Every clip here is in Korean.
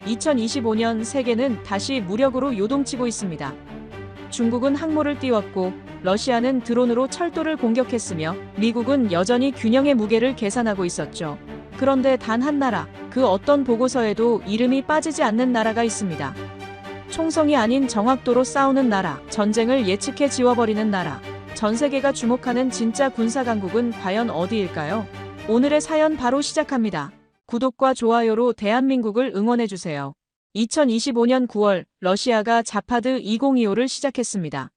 2025년 세계는 다시 무력으로 요동치고 있습니다. 중국은 항모를 띄웠고 러시아는 드론으로 철도를 공격했으며 미국은 여전히 균형의 무게를 계산하고 있었죠. 그런데 단 한 나라, 그 어떤 보고서에도 이름이 빠지지 않는 나라가 있습니다. 총성이 아닌 정확도로 싸우는 나라, 전쟁을 예측해 지워버리는 나라. 전 세계가 주목하는 진짜 군사 강국은 과연 어디일까요? 오늘의 사연 바로 시작합니다. 구독과 좋아요로 대한민국을 응원해주세요. 2025년 9월 러시아가 자파드 2025를 시작했습니다.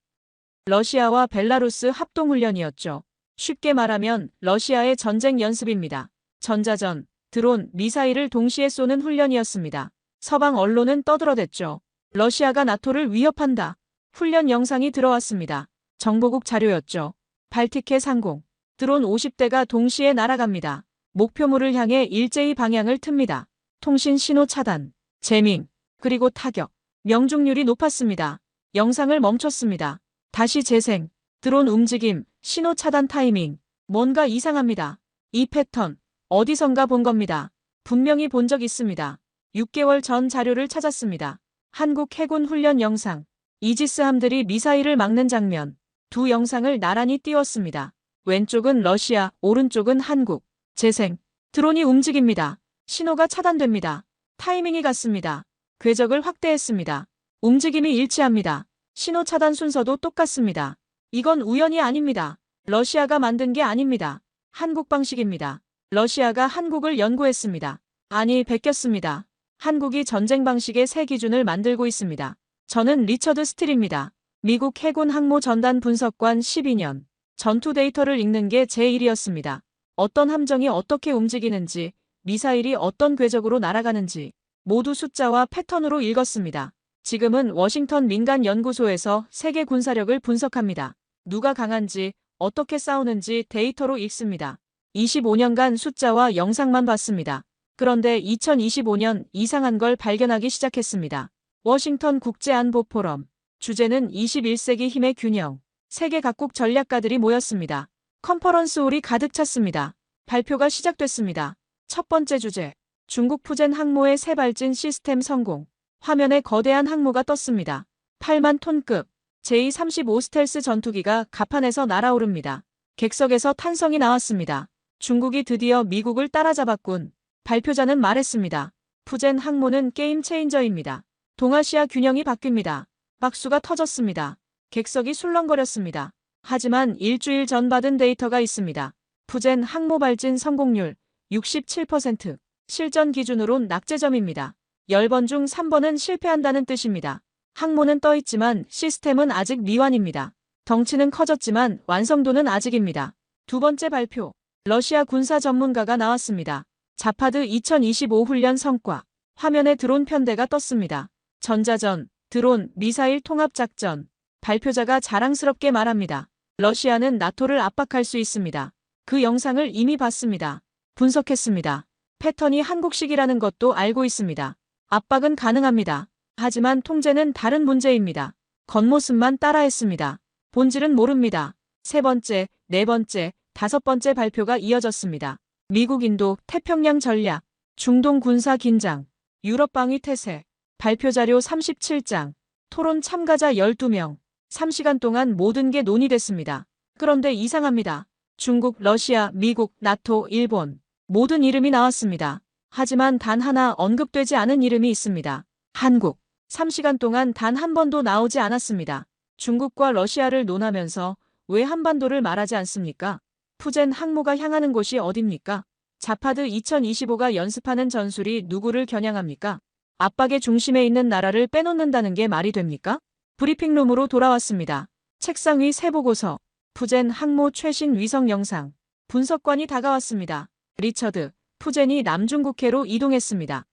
러시아와 벨라루스 합동훈련이었죠. 쉽게 말하면 러시아의 전쟁 연습입니다. 전자전, 드론, 미사일을 동시에 쏘는 훈련이었습니다. 서방 언론은 떠들어댔죠. 러시아가 나토를 위협한다. 훈련 영상이 들어왔습니다. 정보국 자료였죠. 발티케 상공, 드론 50대가 동시에 날아갑니다. 목표물을 향해 일제히 방향을 틉니다. 통신 신호 차단, 재밍, 그리고 타격. 명중률이 높았습니다. 영상을 멈췄습니다. 다시 재생, 드론 움직임, 신호 차단 타이밍. 뭔가 이상합니다. 이 패턴, 어디선가 본 겁니다. 분명히 본 적 있습니다. 6개월 전 자료를 찾았습니다. 한국 해군 훈련 영상. 이지스함들이 미사일을 막는 장면. 두 영상을 나란히 띄웠습니다. 왼쪽은 러시아, 오른쪽은 한국. 재생. 드론이 움직입니다. 신호가 차단됩니다. 타이밍이 같습니다. 궤적을 확대했습니다. 움직임이 일치합니다. 신호 차단 순서도 똑같습니다. 이건 우연이 아닙니다. 러시아가 만든 게 아닙니다. 한국 방식입니다. 러시아가 한국을 연구했습니다. 아니, 베꼈습니다. 한국이 전쟁 방식의 새 기준을 만들고 있습니다. 저는 리처드 스틸입니다. 미국 해군 항모 전단 분석관 12년. 전투 데이터를 읽는 게 제 일이었습니다. 어떤 함정이 어떻게 움직이는지, 미사일이 어떤 궤적으로 날아가는지 모두 숫자와 패턴으로 읽었습니다. 지금은 워싱턴 민간연구소에서 세계 군사력을 분석합니다. 누가 강한지, 어떻게 싸우는지 데이터로 읽습니다. 25년간 숫자와 영상만 봤습니다. 그런데 2025년 이상한 걸 발견하기 시작했습니다. 워싱턴 국제안보 포럼. 주제는 21세기 힘의 균형. 세계 각국 전략가들이 모였습니다. 컨퍼런스홀이 가득 찼습니다. 발표가 시작됐습니다. 첫 번째 주제. 중국 푸젠 항모의 새 발진 시스템 성공. 화면에 거대한 항모가 떴습니다. 8만 톤급 제235 스텔스 전투기가 갑판에서 날아오릅니다. 객석에서 탄성이 나왔습니다. 중국이 드디어 미국을 따라잡았군. 발표자는 말했습니다. 푸젠 항모는 게임 체인저입니다. 동아시아 균형이 바뀝니다. 박수가 터졌습니다. 객석이 술렁거렸습니다. 하지만 일주일 전 받은 데이터가 있습니다. 푸젠 항모 발진 성공률 67%. 실전 기준으론 낙제점입니다. 10번 중 3번은 실패한다는 뜻입니다. 항모는 떠있지만 시스템은 아직 미완입니다. 덩치는 커졌지만 완성도는 아직입니다. 두 번째 발표. 러시아 군사 전문가가 나왔습니다. 자파드 2025 훈련 성과. 화면에 드론 편대가 떴습니다. 전자전, 드론, 미사일 통합작전. 발표자가 자랑스럽게 말합니다. 러시아는 나토를 압박할 수 있습니다. 그 영상을 이미 봤습니다. 분석했습니다. 패턴이 한국식이라는 것도 알고 있습니다. 압박은 가능합니다. 하지만 통제는 다른 문제입니다. 겉모습만 따라했습니다. 본질은 모릅니다. 세 번째, 네 번째, 다섯 번째 발표가 이어졌습니다. 미국 인도 태평양 전략, 중동 군사 긴장, 유럽 방위 태세, 발표 자료 37장, 토론 참가자 12명, 3시간 동안 모든 게 논의됐습니다. 그런데 이상합니다. 중국, 러시아, 미국, 나토, 일본 모든 이름이 나왔습니다. 하지만 단 하나 언급되지 않은 이름이 있습니다. 한국. 3시간 동안 단 한 번도 나오지 않았습니다. 중국과 러시아를 논하면서 왜 한반도를 말하지 않습니까? 푸젠 항모가 향하는 곳이 어딥니까? 자파드 2025가 연습하는 전술이 누구를 겨냥합니까? 압박의 중심에 있는 나라를 빼놓는다는 게 말이 됩니까? 브리핑룸으로 돌아왔습니다. 책상 위 새 보고서. 푸젠 항모 최신 위성 영상. 분석관이 다가왔습니다. 리처드. 푸젠이 남중국해로 이동했습니다.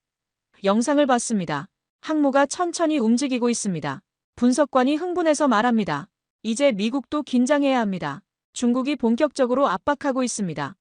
영상을 봤습니다. 항모가 천천히 움직이고 있습니다. 분석관이 흥분해서 말합니다. 이제 미국도 긴장해야 합니다. 중국이 본격적으로 압박하고 있습니다.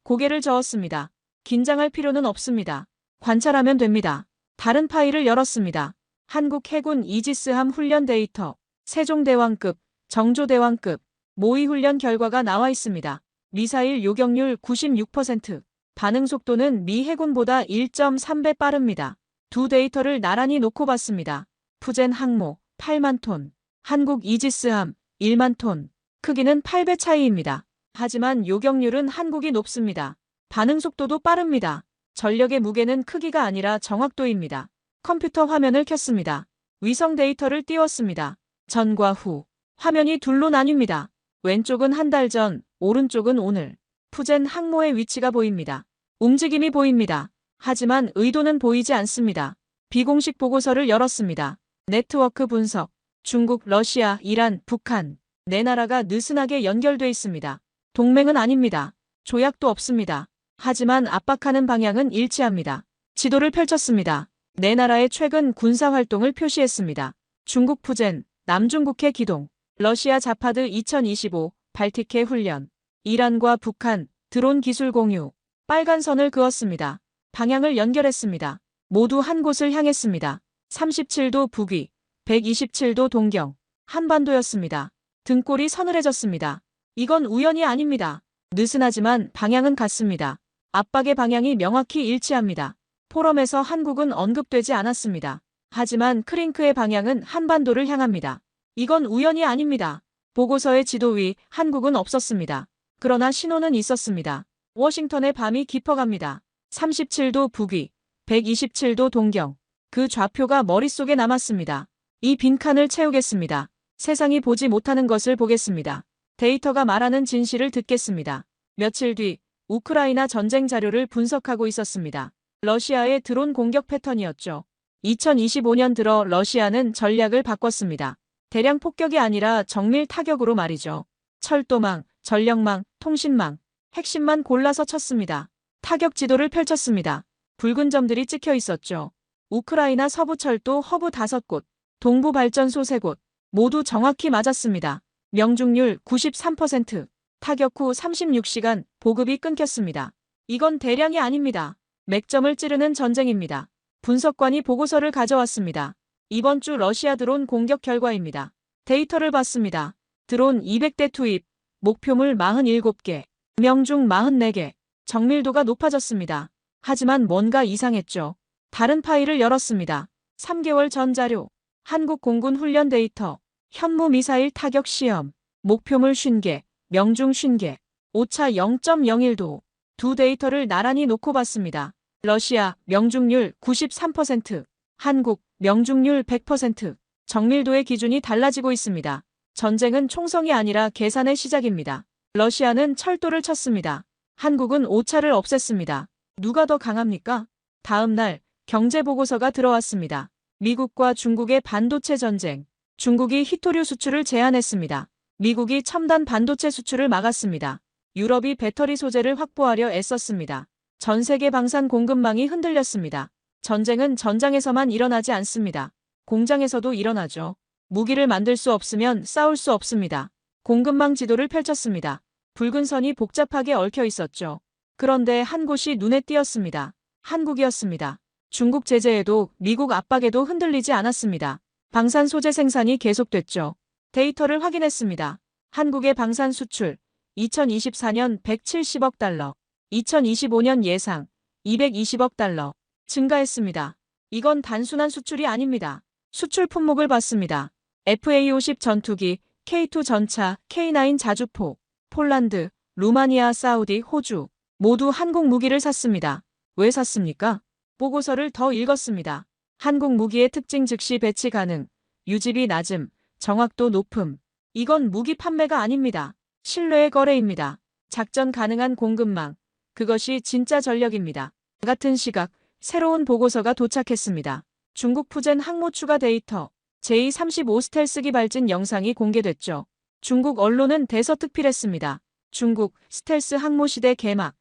고개를 저었습니다. 긴장할 필요는 없습니다. 관찰하면 됩니다. 다른 파일을 열었습니다. 한국 해군 이지스함 훈련 데이터, 세종대왕급, 정조대왕급, 모의훈련 결과가 나와 있습니다. 미사일 요격률 96%, 반응 속도는 미 해군보다 1.3배 빠릅니다. 두 데이터를 나란히 놓고 봤습니다. 푸젠 항모 8만 톤, 한국 이지스함 1만 톤. 크기는 8배 차이입니다. 하지만 요격률은 한국이 높습니다. 반응 속도도 빠릅니다. 전력의 무게는 크기가 아니라 정확도입니다. 컴퓨터 화면을 켰습니다. 위성 데이터를 띄웠습니다. 전과 후. 화면이 둘로 나뉩니다. 왼쪽은 한 달 전, 오른쪽은 오늘. 푸젠 항모의 위치가 보입니다. 움직임이 보입니다. 하지만 의도는 보이지 않습니다. 비공식 보고서를 열었습니다. 네트워크 분석. 중국, 러시아, 이란, 북한. 네 나라가 느슨하게 연결돼 있습니다. 동맹은 아닙니다. 조약도 없습니다. 하지만 압박하는 방향은 일치합니다. 지도를 펼쳤습니다. 네 나라의 최근 군사활동을 표시했습니다. 중국 푸젠, 남중국해 기동, 러시아 자파드 2025, 발틱해 훈련, 이란과 북한, 드론 기술 공유, 빨간 선을 그었습니다. 방향을 연결했습니다. 모두 한 곳을 향했습니다. 37도 북위, 127도 동경, 한반도였습니다. 등골이 서늘해졌습니다. 이건 우연이 아닙니다. 느슨하지만 방향은 같습니다. 압박의 방향이 명확히 일치합니다. 포럼에서 한국은 언급되지 않았습니다. 하지만 크링크의 방향은 한반도를 향합니다. 이건 우연이 아닙니다. 보고서의 지도 위 한국은 없었습니다. 그러나 신호는 있었습니다. 워싱턴의 밤이 깊어갑니다. 37도 북위, 127도 동경. 그 좌표가 머릿속에 남았습니다. 이 빈칸을 채우겠습니다. 세상이 보지 못하는 것을 보겠습니다. 데이터가 말하는 진실을 듣겠습니다. 며칠 뒤 우크라이나 전쟁 자료를 분석하고 있었습니다. 러시아의 드론 공격 패턴이었죠. 2025년 들어 러시아는 전략을 바꿨습니다. 대량 폭격이 아니라 정밀 타격으로 말이죠. 철도망, 전력망, 통신망, 핵심만 골라서 쳤습니다. 타격 지도를 펼쳤습니다. 붉은 점들이 찍혀 있었죠. 우크라이나 서부철도 허브 5곳, 동부 발전소 3곳, 모두 정확히 맞았습니다. 명중률 93%, 타격 후 36시간 보급이 끊겼습니다. 이건 대량이 아닙니다. 맥점을 찌르는 전쟁입니다. 분석관이 보고서를 가져왔습니다. 이번 주 러시아 드론 공격 결과입니다. 데이터를 봤습니다. 드론 200대 투입, 목표물 47개, 명중 44개, 정밀도가 높아졌습니다. 하지만 뭔가 이상했죠. 다른 파일을 열었습니다. 3개월 전 자료, 한국 공군 훈련 데이터, 현무 미사일 타격 시험, 목표물 50개, 명중 50개, 오차 0.01도. 두 데이터를 나란히 놓고 봤습니다. 러시아 명중률 93%, 한국 명중률 100%. 정밀도의 기준이 달라지고 있습니다. 전쟁은 총성이 아니라 계산의 시작입니다. 러시아는 철도를 쳤습니다. 한국은 오차를 없앴습니다. 누가 더 강합니까? 다음 날 경제보고서가 들어왔습니다. 미국과 중국의 반도체 전쟁. 중국이 히토류 수출을 제한했습니다. 미국이 첨단 반도체 수출을 막았습니다. 유럽이 배터리 소재를 확보하려 애썼습니다. 전 세계 방산 공급망이 흔들렸습니다. 전쟁은 전장에서만 일어나지 않습니다. 공장에서도 일어나죠. 무기를 만들 수 없으면 싸울 수 없습니다. 공급망 지도를 펼쳤습니다. 붉은 선이 복잡하게 얽혀 있었죠. 그런데 한 곳이 눈에 띄었습니다. 한국이었습니다. 중국 제재에도 미국 압박에도 흔들리지 않았습니다. 방산 소재 생산이 계속됐죠. 데이터를 확인했습니다. 한국의 방산 수출 2024년 170억 달러, 2025년 예상 220억 달러 증가했습니다. 이건 단순한 수출이 아닙니다. 수출 품목을 봤습니다. FA-50 전투기, K2 전차, K9 자주포, 폴란드, 루마니아, 사우디, 호주 모두 한국 무기를 샀습니다. 왜 샀습니까? 보고서를 더 읽었습니다. 한국 무기의 특징 즉시 배치 가능, 유지비 낮음, 정확도 높음. 이건 무기 판매가 아닙니다. 신뢰의 거래입니다. 작전 가능한 공급망. 그것이 진짜 전력입니다. 같은 시각, 새로운 보고서가 도착했습니다. 중국 푸젠 항모 추가 데이터, 제35 스텔스기 발진 영상이 공개됐죠. 중국 언론은 대서특필했습니다. 중국 스텔스 항모 시대 개막.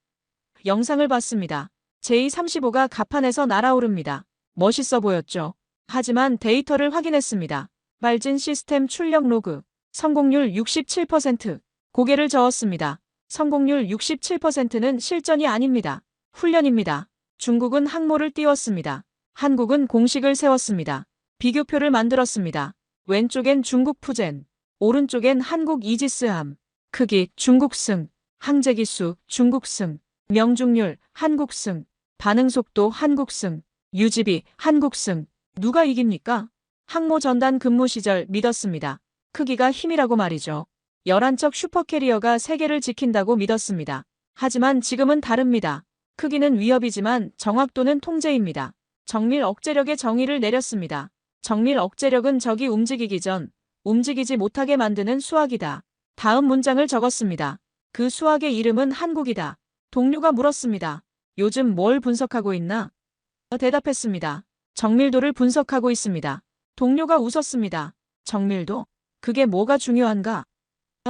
영상을 봤습니다. 제35가 갑판에서 날아오릅니다. 멋있어 보였죠. 하지만 데이터를 확인했습니다. 발진 시스템 출력 로그. 성공률 67%. 고개를 저었습니다. 성공률 67%는 실전이 아닙니다. 훈련입니다. 중국은 항모를 띄웠습니다. 한국은 공식을 세웠습니다. 비교표를 만들었습니다. 왼쪽엔 중국 푸젠, 오른쪽엔 한국 이지스함. 크기 중국 승, 항제 기수 중국 승, 명중률 한국 승, 반응 속도 한국 승. 유지비, 한국승. 누가 이깁니까? 항모 전단 근무 시절 믿었습니다. 크기가 힘이라고 말이죠. 11척 슈퍼캐리어가 세계를 지킨다고 믿었습니다. 하지만 지금은 다릅니다. 크기는 위협이지만 정확도는 통제입니다. 정밀 억제력의 정의를 내렸습니다. 정밀 억제력은 적이 움직이기 전 움직이지 못하게 만드는 수학이다. 다음 문장을 적었습니다. 그 수학의 이름은 한국이다. 동료가 물었습니다. 요즘 뭘 분석하고 있나? 대답했습니다. 정밀도를 분석하고 있습니다. 동료가 웃었습니다. 정밀도? 그게 뭐가 중요한가?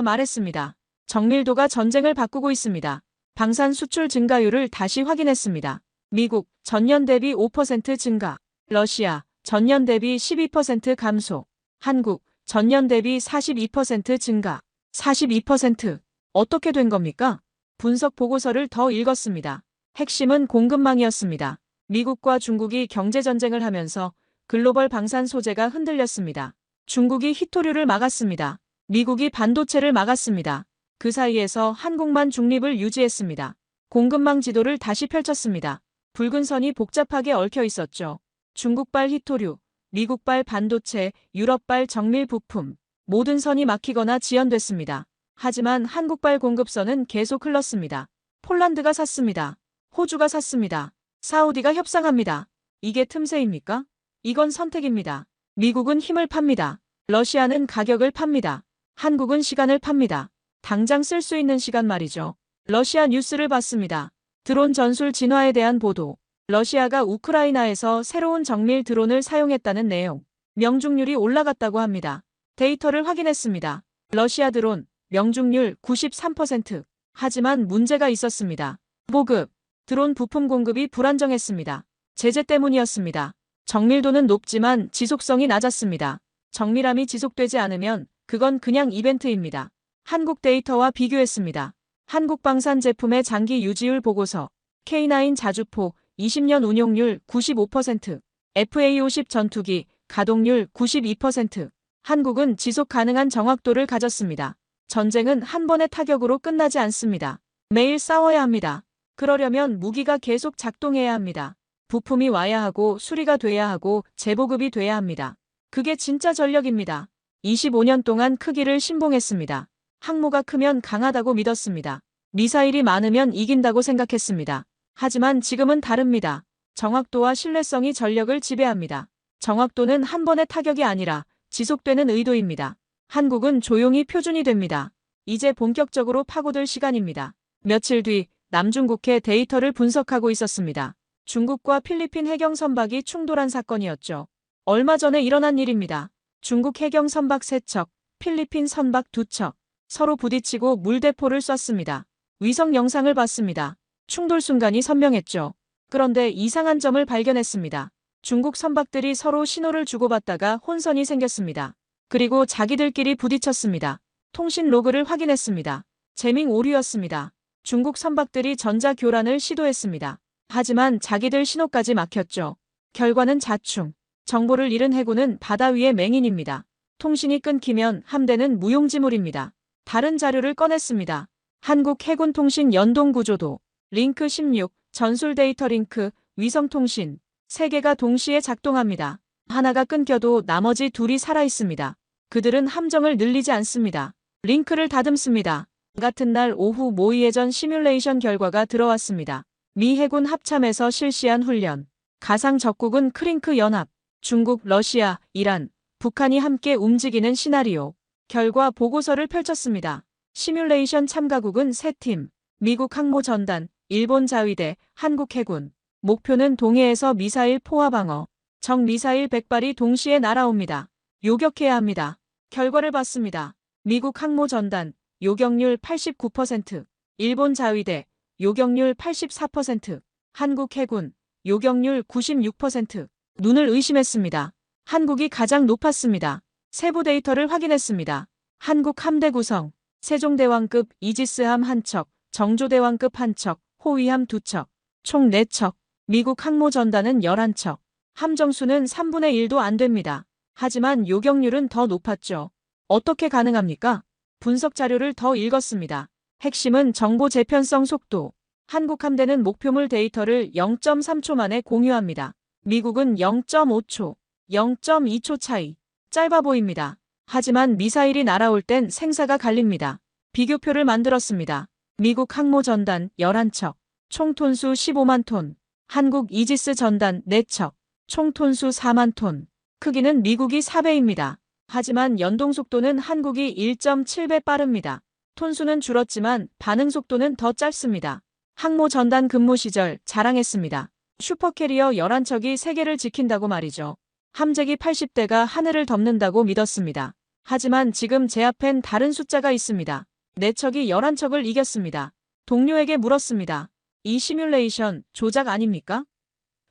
말했습니다. 정밀도가 전쟁을 바꾸고 있습니다. 방산 수출 증가율을 다시 확인했습니다. 미국 전년 대비 5% 증가, 러시아 전년 대비 12% 감소, 한국 전년 대비 42% 증가, 42%. 어떻게 된 겁니까? 분석 보고서를 더 읽었습니다. 핵심은 공급망이었습니다. 미국과 중국이 경제전쟁을 하면서 글로벌 방산 소재가 흔들렸습니다. 중국이 히토류를 막았습니다. 미국이 반도체를 막았습니다. 그 사이에서 한국만 중립을 유지했습니다. 공급망 지도를 다시 펼쳤습니다. 붉은 선이 복잡하게 얽혀 있었죠. 중국발 히토류, 미국발 반도체, 유럽발 정밀 부품, 모든 선이 막히거나 지연됐습니다. 하지만 한국발 공급선은 계속 흘렀습니다. 폴란드가 샀습니다. 호주가 샀습니다. 사우디가 협상합니다. 이게 틈새입니까? 이건 선택입니다. 미국은 힘을 팝니다. 러시아는 가격을 팝니다. 한국은 시간을 팝니다. 당장 쓸 수 있는 시간 말이죠. 러시아 뉴스를 봤습니다. 드론 전술 진화에 대한 보도. 러시아가 우크라이나에서 새로운 정밀 드론을 사용했다는 내용. 명중률이 올라갔다고 합니다. 데이터를 확인했습니다. 러시아 드론 명중률 93%. 하지만 문제가 있었습니다. 보급. 드론 부품 공급이 불안정했습니다. 제재 때문이었습니다. 정밀도는 높지만 지속성이 낮았습니다. 정밀함이 지속되지 않으면 그건 그냥 이벤트입니다. 한국 데이터와 비교했습니다. 한국방산 제품의 장기 유지율 보고서. K9 자주포 20년 운용률 95%, FA50 전투기 가동률 92%. 한국은 지속 가능한 정확도를 가졌습니다. 전쟁은 한 번의 타격으로 끝나지 않습니다. 매일 싸워야 합니다. 그러려면 무기가 계속 작동해야 합니다. 부품이 와야 하고 수리가 돼야 하고 재보급이 돼야 합니다. 그게 진짜 전력입니다. 25년 동안 크기를 신봉했습니다. 항모가 크면 강하다고 믿었습니다. 미사일이 많으면 이긴다고 생각했습니다. 하지만 지금은 다릅니다. 정확도와 신뢰성이 전력을 지배합니다. 정확도는 한 번의 타격이 아니라 지속되는 의도입니다. 한국은 조용히 표준이 됩니다. 이제 본격적으로 파고들 시간입니다. 며칠 뒤 남중국해 데이터를 분석하고 있었습니다. 중국과 필리핀 해경 선박이 충돌한 사건이었죠. 얼마 전에 일어난 일입니다. 중국 해경 선박 3척, 필리핀 선박 2척, 서로 부딪히고 물대포를 쐈습니다. 위성 영상을 봤습니다. 충돌 순간이 선명했죠. 그런데 이상한 점을 발견했습니다. 중국 선박들이 서로 신호를 주고받다가 혼선이 생겼습니다. 그리고 자기들끼리 부딪혔습니다. 통신 로그를 확인했습니다. 재밍 오류였습니다. 중국 선박들이 전자교란을 시도했습니다. 하지만 자기들 신호까지 막혔죠. 결과는 자충. 정보를 잃은 해군은 바다 위의 맹인입니다. 통신이 끊기면 함대는 무용지물입니다. 다른 자료를 꺼냈습니다. 한국 해군 통신 연동 구조도. 링크 16, 전술 데이터 링크, 위성통신. 3개가 동시에 작동합니다. 하나가 끊겨도 나머지 2이 살아있습니다. 그들은 함정을 늘리지 않습니다. 링크를 다듬습니다. 같은 날 오후 모의해전 시뮬레이션 결과가 들어왔습니다. 미 해군 합참에서 실시한 훈련. 가상 적국은 크링크 연합. 중국, 러시아, 이란, 북한이 함께 움직이는 시나리오. 결과 보고서를 펼쳤습니다. 시뮬레이션 참가국은 3팀. 미국 항모 전단, 일본 자위대, 한국 해군. 목표는 동해에서 미사일 포화 방어. 적 미사일 100발이 동시에 날아옵니다. 요격해야 합니다. 결과를 봤습니다. 미국 항모 전단, 요격률 89%. 일본 자위대, 요격률 84%. 한국 해군, 요격률 96%. 눈을 의심했습니다. 한국이 가장 높았습니다. 세부 데이터를 확인했습니다. 한국 함대 구성. 세종대왕급 이지스함 1척, 정조대왕급 1척, 호위함 2척, 총 4척. 미국 항모 전단은 11척. 함정수는 3분의 1도 안 됩니다. 하지만 요격률은 더 높았죠. 어떻게 가능합니까? 분석 자료를 더 읽었습니다. 핵심은 정보 재편성 속도. 한국 함대는 목표물 데이터를 0.3초 만에 공유합니다. 미국은 0.5초, 0.2초 차이. 짧아 보입니다. 하지만 미사일이 날아올 땐 생사가 갈립니다. 비교표를 만들었습니다. 미국 항모 전단 11척, 총 톤수 15만 톤. 한국 이지스 전단 4척, 총 톤수 4만 톤. 크기는 미국이 4배입니다. 하지만 연동 속도는 한국이 1.7배 빠릅니다. 톤수는 줄었지만 반응 속도는 더 짧습니다. 항모 전단 근무 시절 자랑했습니다. 슈퍼캐리어 11척이 세계를 지킨다고 말이죠. 함재기 80대가 하늘을 덮는다고 믿었습니다. 하지만 지금 제 앞엔 다른 숫자가 있습니다. 4척이 11척을 이겼습니다. 동료에게 물었습니다. 이 시뮬레이션 조작 아닙니까?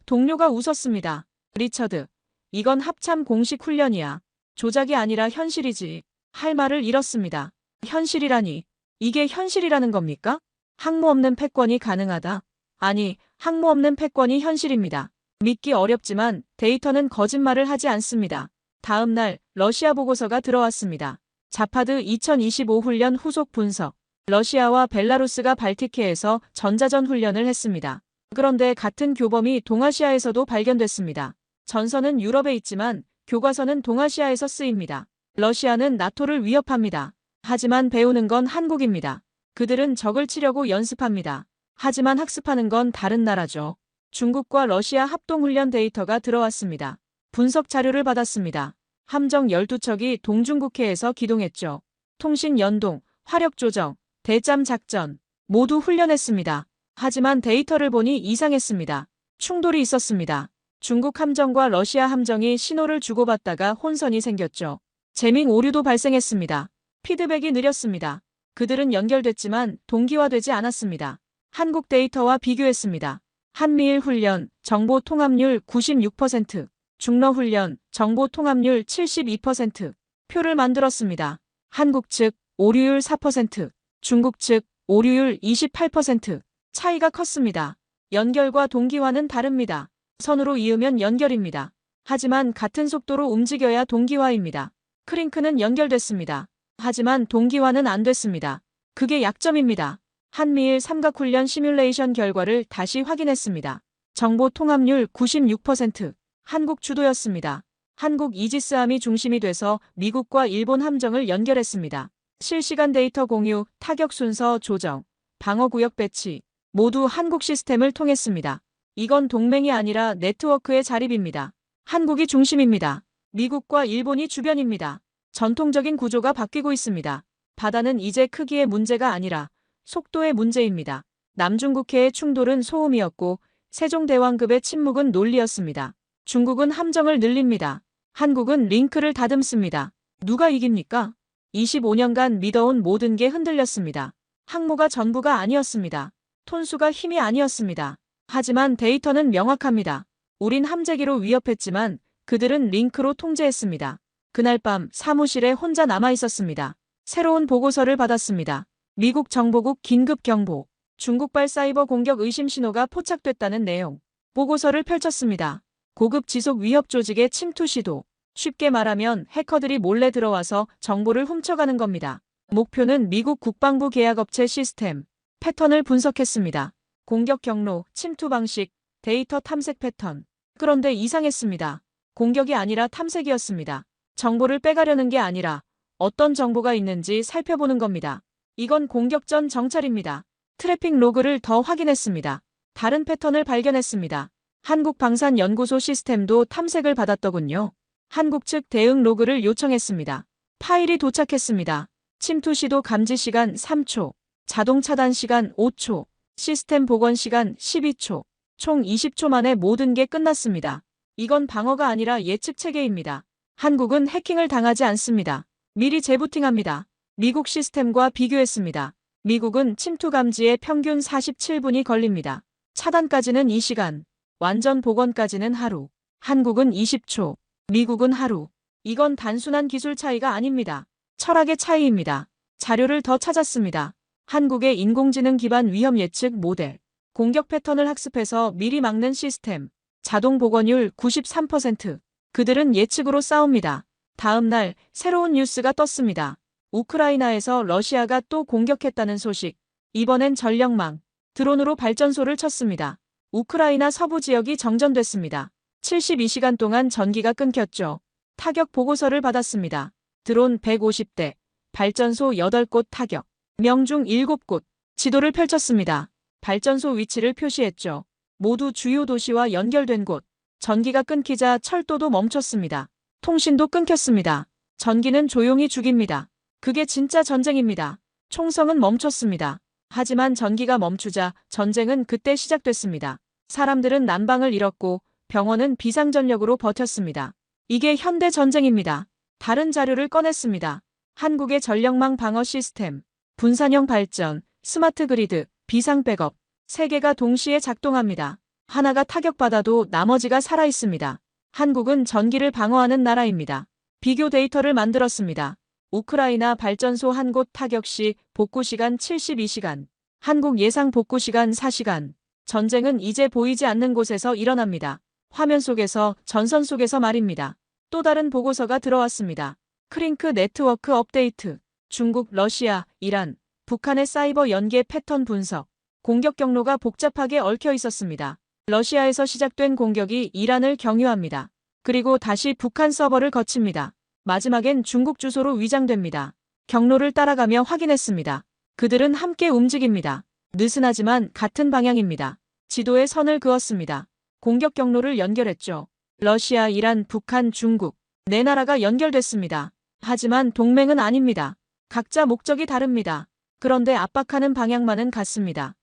동료가 웃었습니다. 리처드, 이건 합참 공식 훈련이야. 조작이 아니라 현실이지. 할 말을 잃었습니다. 현실이라니. 이게 현실이라는 겁니까? 항모 없는 패권이 가능하다. 아니, 항모 없는 패권이 현실입니다. 믿기 어렵지만 데이터는 거짓말을 하지 않습니다. 다음 날 러시아 보고서가 들어왔습니다. 자파드 2025 훈련 후속 분석. 러시아와 벨라루스가 발티크에서 전자전 훈련을 했습니다. 그런데 같은 교범이 동아시아에서도 발견됐습니다. 전선은 유럽에 있지만 교과서는 동아시아에서 쓰입니다. 러시아는 나토를 위협합니다. 하지만 배우는 건 한국입니다. 그들은 적을 치려고 연습합니다. 하지만 학습하는 건 다른 나라죠. 중국과 러시아 합동훈련 데이터가 들어왔습니다. 분석 자료를 받았습니다. 함정 12척이 동중국해에서 기동했죠. 통신 연동, 화력 조정, 대잠 작전 모두 훈련했습니다. 하지만 데이터를 보니 이상했습니다. 충돌이 있었습니다. 중국 함정과 러시아 함정이 신호를 주고받다가 혼선이 생겼죠. 재밍 오류도 발생했습니다. 피드백이 느렸습니다. 그들은 연결됐지만 동기화되지 않았습니다. 한국 데이터와 비교했습니다. 한미일 훈련, 정보 통합률 96%, 중러 훈련, 정보 통합률 72%, 표를 만들었습니다. 한국 측 오류율 4%, 중국 측 오류율 28%, 차이가 컸습니다. 연결과 동기화는 다릅니다. 선으로 이으면 연결입니다. 하지만 같은 속도로 움직여야 동기화입니다. 크링크는 연결됐습니다. 하지만 동기화는 안 됐습니다. 그게 약점입니다. 한미일 삼각훈련 시뮬레이션 결과를 다시 확인했습니다. 정보 통합률 96%, 한국 주도였습니다. 한국 이지스함이 중심이 돼서 미국과 일본 함정을 연결했습니다. 실시간 데이터 공유, 타격 순서 조정, 방어구역 배치, 모두 한국 시스템을 통했습니다. 이건 동맹이 아니라 네트워크의 자립입니다. 한국이 중심입니다. 미국과 일본이 주변입니다. 전통적인 구조가 바뀌고 있습니다. 바다는 이제 크기의 문제가 아니라 속도의 문제입니다. 남중국해의 충돌은 소음이었고 세종대왕급의 침묵은 논리였습니다. 중국은 함정을 늘립니다. 한국은 링크를 다듬습니다. 누가 이깁니까? 25년간 믿어온 모든 게 흔들렸습니다. 항모가 전부가 아니었습니다. 톤수가 힘이 아니었습니다. 하지만 데이터는 명확합니다. 우린 함재기로 위협했지만 그들은 링크로 통제했습니다. 그날 밤 사무실에 혼자 남아 있었습니다. 새로운 보고서를 받았습니다. 미국 정보국 긴급 경보. 중국발 사이버 공격 의심 신호가 포착됐다는 내용. 보고서를 펼쳤습니다. 고급 지속 위협 조직의 침투 시도. 쉽게 말하면 해커들이 몰래 들어와서 정보를 훔쳐가는 겁니다. 목표는 미국 국방부 계약업체 시스템. 패턴을 분석했습니다. 공격 경로, 침투 방식, 데이터 탐색 패턴. 그런데 이상했습니다. 공격이 아니라 탐색이었습니다. 정보를 빼가려는 게 아니라 어떤 정보가 있는지 살펴보는 겁니다. 이건 공격 전 정찰입니다. 트래픽 로그를 더 확인했습니다. 다른 패턴을 발견했습니다. 한국방산연구소 시스템도 탐색을 받았더군요. 한국 측 대응 로그를 요청했습니다. 파일이 도착했습니다. 침투 시도 감지 시간 3초, 자동 차단 시간 5초, 시스템 복원 시간 12초, 총 20초 만에 모든 게 끝났습니다. 이건 방어가 아니라 예측 체계입니다. 한국은 해킹을 당하지 않습니다. 미리 재부팅합니다. 미국 시스템과 비교했습니다. 미국은 침투 감지에 평균 47분이 걸립니다. 차단까지는 2시간, 완전 복원까지는 하루. 한국은 20초, 미국은 하루. 이건 단순한 기술 차이가 아닙니다. 철학의 차이입니다. 자료를 더 찾았습니다. 한국의 인공지능 기반 위험 예측 모델. 공격 패턴을 학습해서 미리 막는 시스템. 자동 복원율 93%. 그들은 예측으로 싸웁니다. 다음 날 새로운 뉴스가 떴습니다. 우크라이나에서 러시아가 또 공격했다는 소식. 이번엔 전력망, 드론으로 발전소를 쳤습니다. 우크라이나 서부 지역이 정전됐습니다. 72시간 동안 전기가 끊겼죠. 타격 보고서를 받았습니다. 드론 150대, 발전소 8곳 타격, 명중 7곳, 지도를 펼쳤습니다. 발전소 위치를 표시했죠. 모두 주요 도시와 연결된 곳. 전기가 끊기자 철도도 멈췄습니다. 통신도 끊겼습니다. 전기는 조용히 죽입니다. 그게 진짜 전쟁입니다. 총성은 멈췄습니다. 하지만 전기가 멈추자 전쟁은 그때 시작됐습니다. 사람들은 난방을 잃었고 병원은 비상전력으로 버텼습니다. 이게 현대 전쟁입니다. 다른 자료를 꺼냈습니다. 한국의 전력망 방어 시스템, 분산형 발전, 스마트 그리드, 비상 백업, 세 개가 동시에 작동합니다. 하나가 타격받아도 나머지가 살아있습니다. 한국은 전기를 방어하는 나라입니다. 비교 데이터를 만들었습니다. 우크라이나 발전소 한 곳 타격 시 복구 시간 72시간, 한국 예상 복구 시간 4시간. 전쟁은 이제 보이지 않는 곳에서 일어납니다. 화면 속에서, 전선 속에서 말입니다. 또 다른 보고서가 들어왔습니다. 크링크 네트워크 업데이트. 중국, 러시아, 이란, 북한의 사이버 연계 패턴 분석. 공격 경로가 복잡하게 얽혀 있었습니다. 러시아에서 시작된 공격이 이란을 경유합니다. 그리고 다시 북한 서버를 거칩니다. 마지막엔 중국 주소로 위장됩니다. 경로를 따라가며 확인했습니다. 그들은 함께 움직입니다. 느슨하지만 같은 방향입니다. 지도에 선을 그었습니다. 공격 경로를 연결했죠. 러시아, 이란, 북한, 중국. 네 나라가 연결됐습니다. 하지만 동맹은 아닙니다. 각자 목적이 다릅니다. 그런데 압박하는 방향만은 같습니다.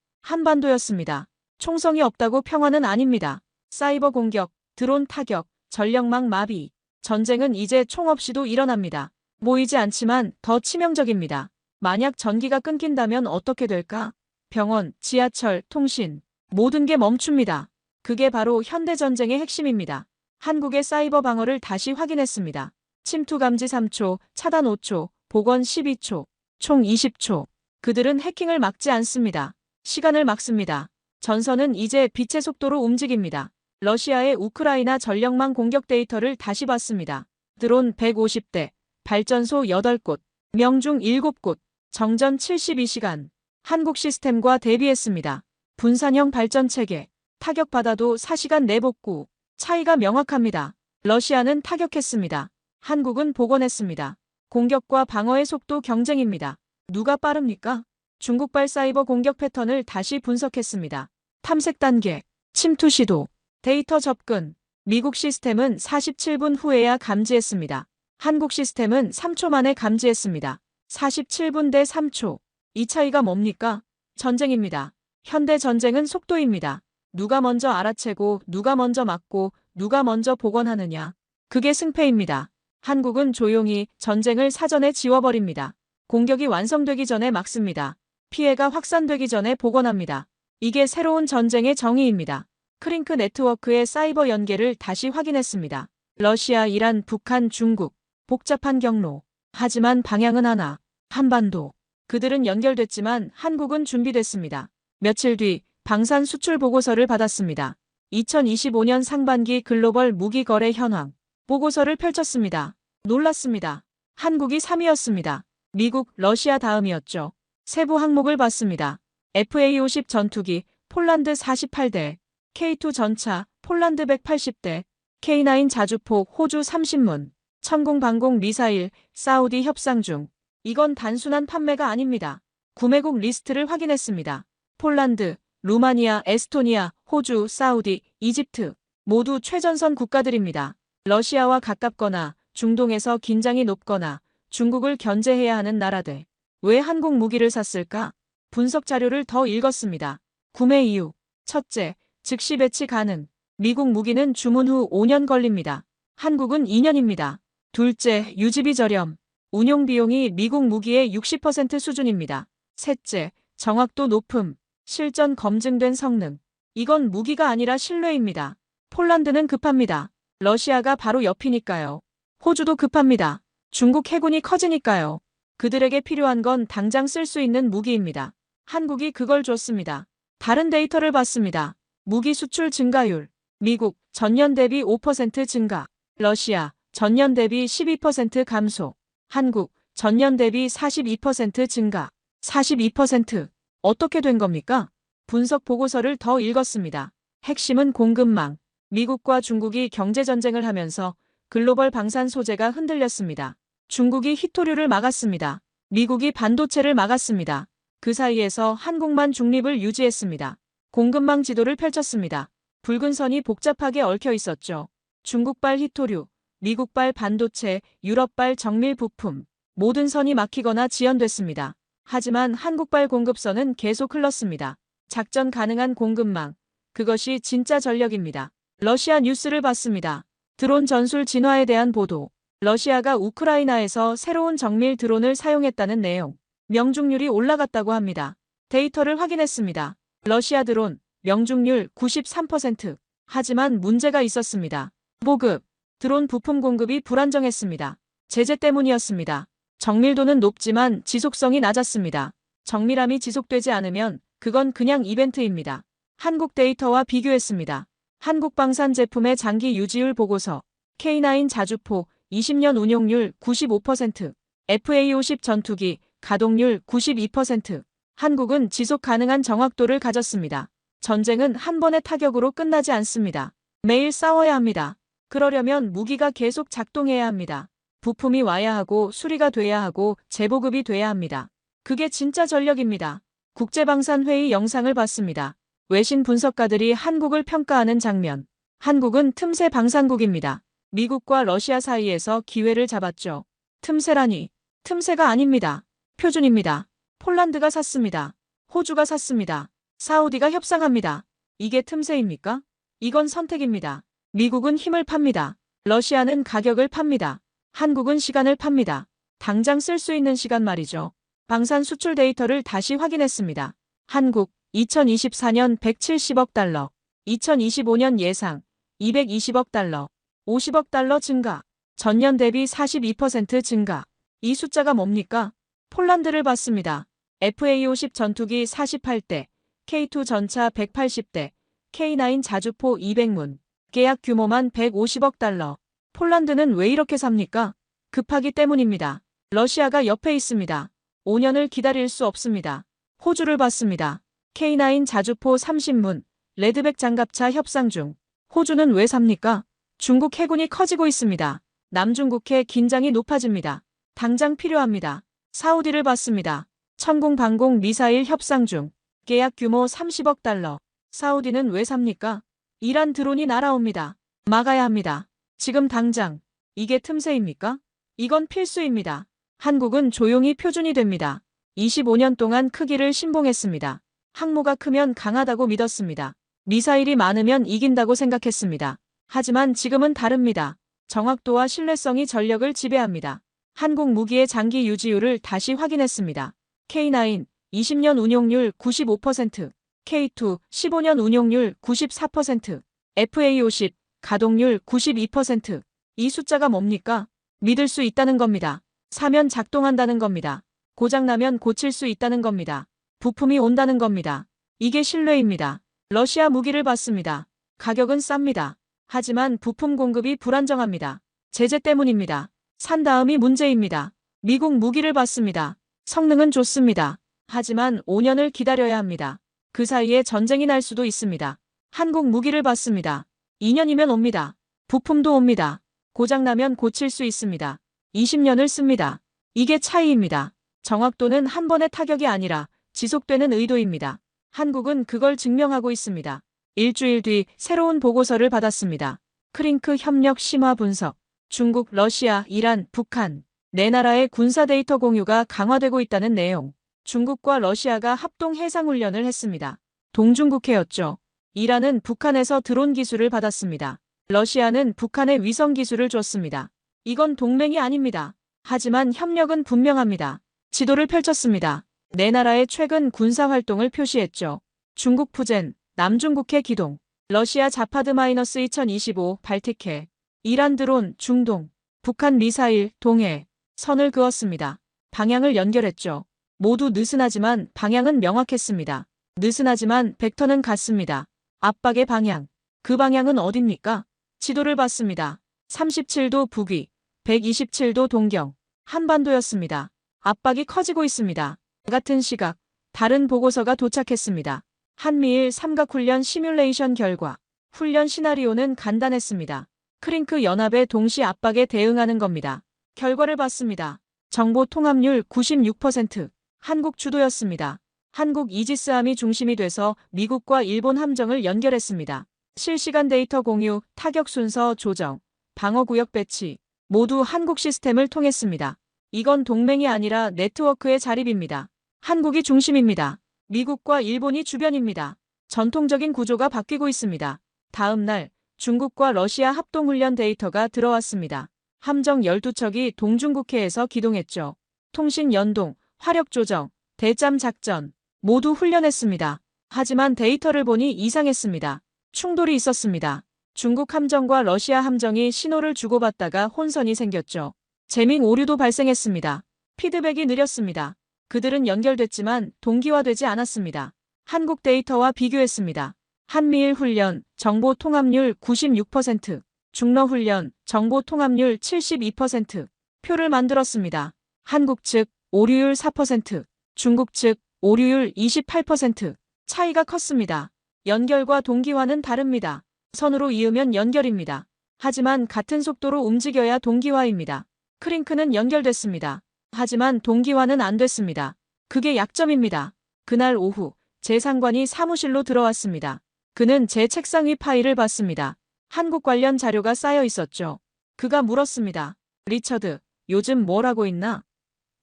한반도였습니다. 총성이 없다고 평화는 아닙니다. 사이버 공격, 드론 타격, 전력망 마비. 전쟁은 이제 총 없이도 일어납니다. 보이지 않지만 더 치명적입니다. 만약 전기가 끊긴다면 어떻게 될까? 병원, 지하철, 통신. 모든 게 멈춥니다. 그게 바로 현대전쟁의 핵심입니다. 한국의 사이버 방어를 다시 확인했습니다. 침투 감지 3초, 차단 5초, 복원 12초, 총 20초. 그들은 해킹을 막지 않습니다. 시간을 막습니다. 전선은 이제 빛의 속도로 움직입니다. 러시아의 우크라이나 전력망 공격 데이터를 다시 봤습니다. 드론 150대, 발전소 8곳, 명중 7곳, 정전 72시간. 한국 시스템과 대비했습니다. 분산형 발전 체계, 타격받아도 4시간 내 복구. 차이가 명확합니다. 러시아는 타격했습니다. 한국은 복원했습니다. 공격과 방어의 속도 경쟁입니다. 누가 빠릅니까? 중국발 사이버 공격 패턴을 다시 분석했습니다. 탐색 단계, 침투 시도, 데이터 접근. 미국 시스템은 47분 후에야 감지했습니다. 한국 시스템은 3초 만에 감지했습니다. 47분 대 3초. 이 차이가 뭡니까? 전쟁입니다. 현대 전쟁은 속도입니다. 누가 먼저 알아채고, 누가 먼저 막고, 누가 먼저 복원하느냐. 그게 승패입니다. 한국은 조용히 전쟁을 사전에 지워버립니다. 공격이 완성되기 전에 막습니다. 피해가 확산되기 전에 복원합니다. 이게 새로운 전쟁의 정의입니다. 크링크 네트워크의 사이버 연계를 다시 확인했습니다. 러시아, 이란, 북한, 중국. 복잡한 경로. 하지만 방향은 하나. 한반도. 그들은 연결됐지만 한국은 준비됐습니다. 며칠 뒤 방산 수출 보고서를 받았습니다. 2025년 상반기 글로벌 무기 거래 현황. 보고서를 펼쳤습니다. 놀랐습니다. 한국이 3위였습니다. 미국, 러시아 다음이었죠. 세부 항목을 봤습니다. FA-50 전투기, 폴란드 48대, K2 전차, 폴란드 180대, K9 자주포, 호주 30문, 천공 방공 미사일, 사우디 협상 중. 이건 단순한 판매가 아닙니다. 구매국 리스트를 확인했습니다. 폴란드, 루마니아, 에스토니아, 호주, 사우디, 이집트. 모두 최전선 국가들입니다. 러시아와 가깝거나 중동에서 긴장이 높거나 중국을 견제해야 하는 나라들. 왜 한국 무기를 샀을까? 분석 자료를 더 읽었습니다. 구매 이유. 첫째, 즉시 배치 가능. 미국 무기는 주문 후 5년 걸립니다. 한국은 2년입니다. 둘째, 유지비 저렴. 운용 비용이 미국 무기의 60% 수준입니다. 셋째, 정확도 높음. 실전 검증된 성능. 이건 무기가 아니라 신뢰입니다. 폴란드는 급합니다. 러시아가 바로 옆이니까요. 호주도 급합니다. 중국 해군이 커지니까요. 그들에게 필요한 건 당장 쓸 수 있는 무기입니다. 한국이 그걸 줬습니다. 다른 데이터를 봤습니다. 무기 수출 증가율. 미국 전년 대비 5% 증가. 러시아 전년 대비 12% 감소. 한국 전년 대비 42% 증가. 42%. 어떻게 된 겁니까? 분석 보고서를 더 읽었습니다. 핵심은 공급망. 미국과 중국이 경제전쟁을 하면서 글로벌 방산 소재가 흔들렸습니다. 중국이 히토류를 막았습니다. 미국이 반도체를 막았습니다. 그 사이에서 한국만 중립을 유지했습니다. 공급망 지도를 펼쳤습니다. 붉은 선이 복잡하게 얽혀 있었죠. 중국발 히토류, 미국발 반도체, 유럽발 정밀 부품, 모든 선이 막히거나 지연됐습니다. 하지만 한국발 공급선은 계속 흘렀습니다. 작전 가능한 공급망, 그것이 진짜 전력입니다. 러시아 뉴스를 봤습니다. 드론 전술 진화에 대한 보도. 러시아가 우크라이나에서 새로운 정밀 드론을 사용했다는 내용. 명중률이 올라갔다고 합니다. 데이터를 확인했습니다. 러시아 드론, 명중률 93%. 하지만 문제가 있었습니다. 보급, 드론 부품 공급이 불안정했습니다. 제재 때문이었습니다. 정밀도는 높지만 지속성이 낮았습니다. 정밀함이 지속되지 않으면 그건 그냥 이벤트입니다. 한국 데이터와 비교했습니다. 한국방산 제품의 장기 유지율 보고서. K9 자주포 20년 운용률 95%, FA50 전투기 가동률 92%. 한국은 지속 가능한 정확도를 가졌습니다. 전쟁은 한 번의 타격으로 끝나지 않습니다. 매일 싸워야 합니다. 그러려면 무기가 계속 작동해야 합니다. 부품이 와야 하고 수리가 돼야 하고 재보급이 돼야 합니다. 그게 진짜 전력입니다. 국제방산회의 영상을 봤습니다. 외신 분석가들이 한국을 평가하는 장면. 한국은 틈새 방산국입니다. 미국과 러시아 사이에서 기회를 잡았죠. 틈새라니. 틈새가 아닙니다. 표준입니다. 폴란드가 샀습니다. 호주가 샀습니다. 사우디가 협상합니다. 이게 틈새입니까? 이건 선택입니다. 미국은 힘을 팝니다. 러시아는 가격을 팝니다. 한국은 시간을 팝니다. 당장 쓸 수 있는 시간 말이죠. 방산 수출 데이터를 다시 확인했습니다. 한국 2024년 170억 달러, 2025년 예상 220억 달러, 50억 달러 증가, 전년 대비 42% 증가. 이 숫자가 뭡니까? 폴란드를 봤습니다. FA50 전투기 48대, K2 전차 180대, K9 자주포 200문, 계약 규모만 150억 달러. 폴란드는 왜 이렇게 삽니까? 급하기 때문입니다. 러시아가 옆에 있습니다. 5년을 기다릴 수 없습니다. 호주를 봤습니다. K9 자주포 30문, 레드백 장갑차 협상 중. 호주는 왜 삽니까? 중국 해군이 커지고 있습니다. 남중국해 긴장이 높아집니다. 당장 필요합니다. 사우디를 봤습니다. 천공 방공 미사일 협상 중. 계약 규모 30억 달러. 사우디는 왜 삽니까? 이란 드론이 날아옵니다. 막아야 합니다. 지금 당장. 이게 틈새입니까? 이건 필수입니다. 한국은 조용히 표준이 됩니다. 25년 동안 크기를 신봉했습니다. 항모가 크면 강하다고 믿었습니다. 미사일이 많으면 이긴다고 생각했습니다. 하지만 지금은 다릅니다. 정확도와 신뢰성이 전력을 지배합니다. 한국 무기의 장기 유지율을 다시 확인했습니다. K9 20년 운용률 95%, K2 15년 운용률 94%, FA50 가동률 92%. 이 숫자가 뭡니까? 믿을 수 있다는 겁니다. 사면 작동한다는 겁니다. 고장나면 고칠 수 있다는 겁니다. 부품이 온다는 겁니다. 이게 신뢰입니다. 러시아 무기를 봤습니다. 가격은 쌉니다. 하지만 부품 공급이 불안정합니다. 제재 때문입니다. 산 다음이 문제입니다. 미국 무기를 봤습니다. 성능은 좋습니다. 하지만 5년을 기다려야 합니다. 그 사이에 전쟁이 날 수도 있습니다. 한국 무기를 봤습니다. 2년이면 옵니다. 부품도 옵니다. 고장나면 고칠 수 있습니다. 20년을 씁니다. 이게 차이입니다. 정확도는 한 번의 타격이 아니라 지속되는 의도입니다. 한국은 그걸 증명하고 있습니다. 일주일 뒤 새로운 보고서를 받았습니다. 크링크 협력 심화 분석. 중국, 러시아, 이란, 북한. 네 나라의 군사 데이터 공유가 강화되고 있다는 내용. 중국과 러시아가 합동 해상훈련을 했습니다. 동중국해였죠. 이란은 북한에서 드론 기술을 받았습니다. 러시아는 북한에 위성 기술을 줬습니다. 이건 동맹이 아닙니다. 하지만 협력은 분명합니다. 지도를 펼쳤습니다. 네 나라의 최근 군사활동을 표시했죠. 중국 푸젠, 남중국해 기동, 러시아 자파드-2025 발틱해, 이란 드론 중동, 북한 미사일 동해, 선을 그었습니다. 방향을 연결했죠. 모두 느슨하지만 방향은 명확했습니다. 느슨하지만 벡터는 같습니다. 압박의 방향. 그 방향은 어딥니까? 지도를 봤습니다. 37도 북위, 127도 동경, 한반도였습니다. 압박이 커지고 있습니다. 같은 시각, 다른 보고서가 도착했습니다. 한미일 삼각훈련 시뮬레이션 결과. 훈련 시나리오는 간단했습니다. 크링크 연합의 동시 압박에 대응하는 겁니다. 결과를 봤습니다. 정보 통합률 96%. 한국 주도였습니다. 한국 이지스함이 중심이 돼서 미국과 일본 함정을 연결했습니다. 실시간 데이터 공유, 타격 순서 조정, 방어구역 배치 모두 한국 시스템을 통했습니다. 이건 동맹이 아니라 네트워크의 자립입니다. 한국이 중심입니다. 미국과 일본이 주변입니다. 전통적인 구조가 바뀌고 있습니다. 다음 날 중국과 러시아 합동훈련 데이터가 들어왔습니다. 함정 12척이 동중국해에서 기동했죠. 통신 연동, 화력 조정, 대잠 작전 모두 훈련했습니다. 하지만 데이터를 보니 이상했습니다. 충돌이 있었습니다. 중국 함정과 러시아 함정이 신호를 주고받다가 혼선이 생겼죠. 재밍 오류도 발생했습니다. 피드백이 느렸습니다. 그들은 연결됐지만 동기화되지 않았습니다. 한국 데이터와 비교했습니다. 한미일 훈련, 정보 통합률 96%, 중러 훈련, 정보 통합률 72%, 표를 만들었습니다. 한국 측 오류율 4%, 중국 측 오류율 28%, 차이가 컸습니다. 연결과 동기화는 다릅니다. 선으로 이으면 연결입니다. 하지만 같은 속도로 움직여야 동기화입니다. 크링크는 연결됐습니다. 하지만 동기화는 안 됐습니다. 그게 약점입니다. 그날 오후 제 상관이 사무실로 들어왔습니다. 그는 제 책상 위 파일을 봤습니다. 한국 관련 자료가 쌓여 있었죠. 그가 물었습니다. 리처드, 요즘 뭘 하고 있나?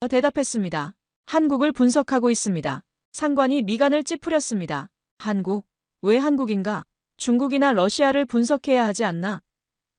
대답했습니다. 한국을 분석하고 있습니다. 상관이 미간을 찌푸렸습니다. 한국? 왜 한국인가? 중국이나 러시아를 분석해야 하지 않나?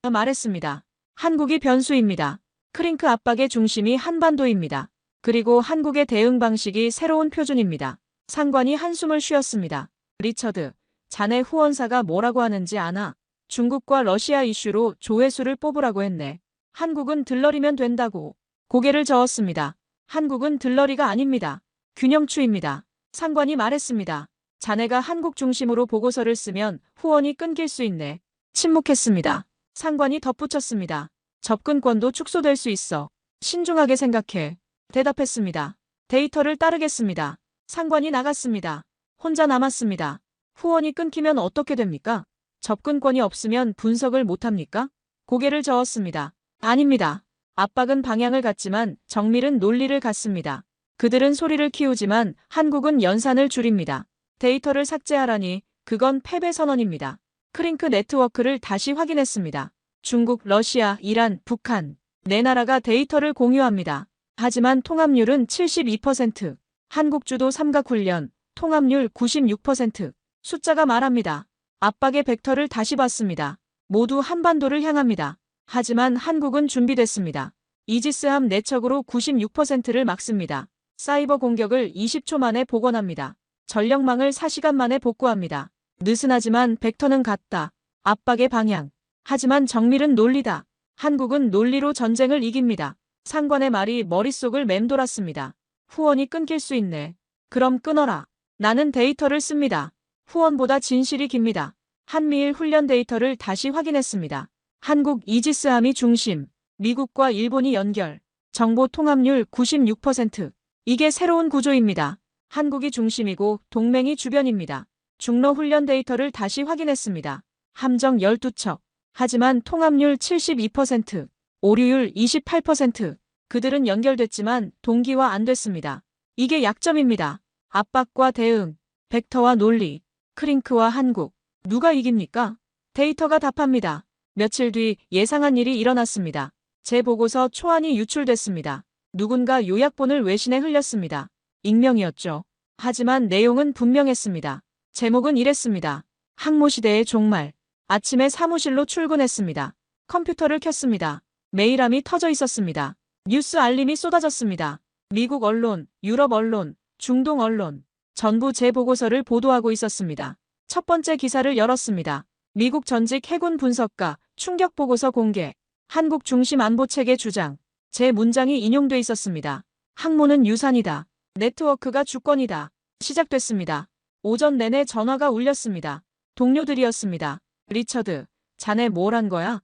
말했습니다. 한국이 변수입니다. 크링크 압박의 중심이 한반도입니다. 그리고 한국의 대응 방식이 새로운 표준입니다. 상관이 한숨을 쉬었습니다. 리처드, 자네 후원사가 뭐라고 하는지 아나? 중국과 러시아 이슈로 조회수를 뽑으라고 했네. 한국은 들러리면 된다고. 고개를 저었습니다. 한국은 들러리가 아닙니다. 균형추입니다. 상관이 말했습니다. 자네가 한국 중심으로 보고서를 쓰면 후원이 끊길 수 있네. 침묵했습니다. 상관이 덧붙였습니다. 접근권도 축소될 수 있어. 신중하게 생각해. 대답했습니다. 데이터를 따르겠습니다. 상관이 나갔습니다. 혼자 남았습니다. 후원이 끊기면 어떻게 됩니까? 접근권이 없으면 분석을 못합니까? 고개를 저었습니다. 아닙니다. 압박은 방향을 갖지만 정밀은 논리를 갖습니다. 그들은 소리를 키우지만 한국은 연산을 줄입니다. 데이터를 삭제하라니 그건 패배 선언입니다. 크링크 네트워크를 다시 확인했습니다. 중국, 러시아, 이란, 북한 네 나라가 데이터를 공유합니다. 하지만 통합률은 72%, 한국 주도 삼각훈련, 통합률 96%, 숫자가 말합니다. 압박의 벡터를 다시 봤습니다. 모두 한반도를 향합니다. 하지만 한국은 준비됐습니다. 이지스함 4척으로 96%를 막습니다. 사이버 공격을 20초 만에 복원합니다. 전력망을 4시간 만에 복구합니다. 느슨하지만 벡터는 같다. 압박의 방향. 하지만 정밀은 논리다. 한국은 논리로 전쟁을 이깁니다. 상관의 말이 머릿속을 맴돌았습니다. 후원이 끊길 수 있네. 그럼 끊어라. 나는 데이터를 씁니다. 후원보다 진실이 깁니다. 한미일 훈련 데이터를 다시 확인했습니다. 한국 이지스함이 중심, 미국과 일본이 연결, 정보 통합률 96%. 이게 새로운 구조입니다. 한국이 중심이고 동맹이 주변입니다. 중러 훈련 데이터를 다시 확인했습니다. 함정 12척. 하지만 통합률 72%, 오류율 28%. 그들은 연결됐지만 동기화 안 됐습니다. 이게 약점입니다. 압박과 대응, 벡터와 논리, 크링크와 한국. 누가 이깁니까? 데이터가 답합니다. 며칠 뒤 예상한 일이 일어났습니다. 제 보고서 초안이 유출됐습니다. 누군가 요약본을 외신에 흘렸습니다. 익명이었죠. 하지만 내용은 분명했습니다. 제목은 이랬습니다. 항모시대의 종말. 아침에 사무실로 출근했습니다. 컴퓨터를 켰습니다. 메일함이 터져 있었습니다. 뉴스 알림이 쏟아졌습니다. 미국 언론, 유럽 언론, 중동 언론. 전부 제 보고서를 보도하고 있었습니다. 첫 번째 기사를 열었습니다. 미국 전직 해군 분석가, 충격 보고서 공개. 한국 중심 안보체계 주장. 제 문장이 인용돼 있었습니다. 항모는 유산이다. 네트워크가 주권이다. 시작됐습니다. 오전 내내 전화가 울렸습니다. 동료들이었습니다. 리처드, 자네 뭘 한 거야?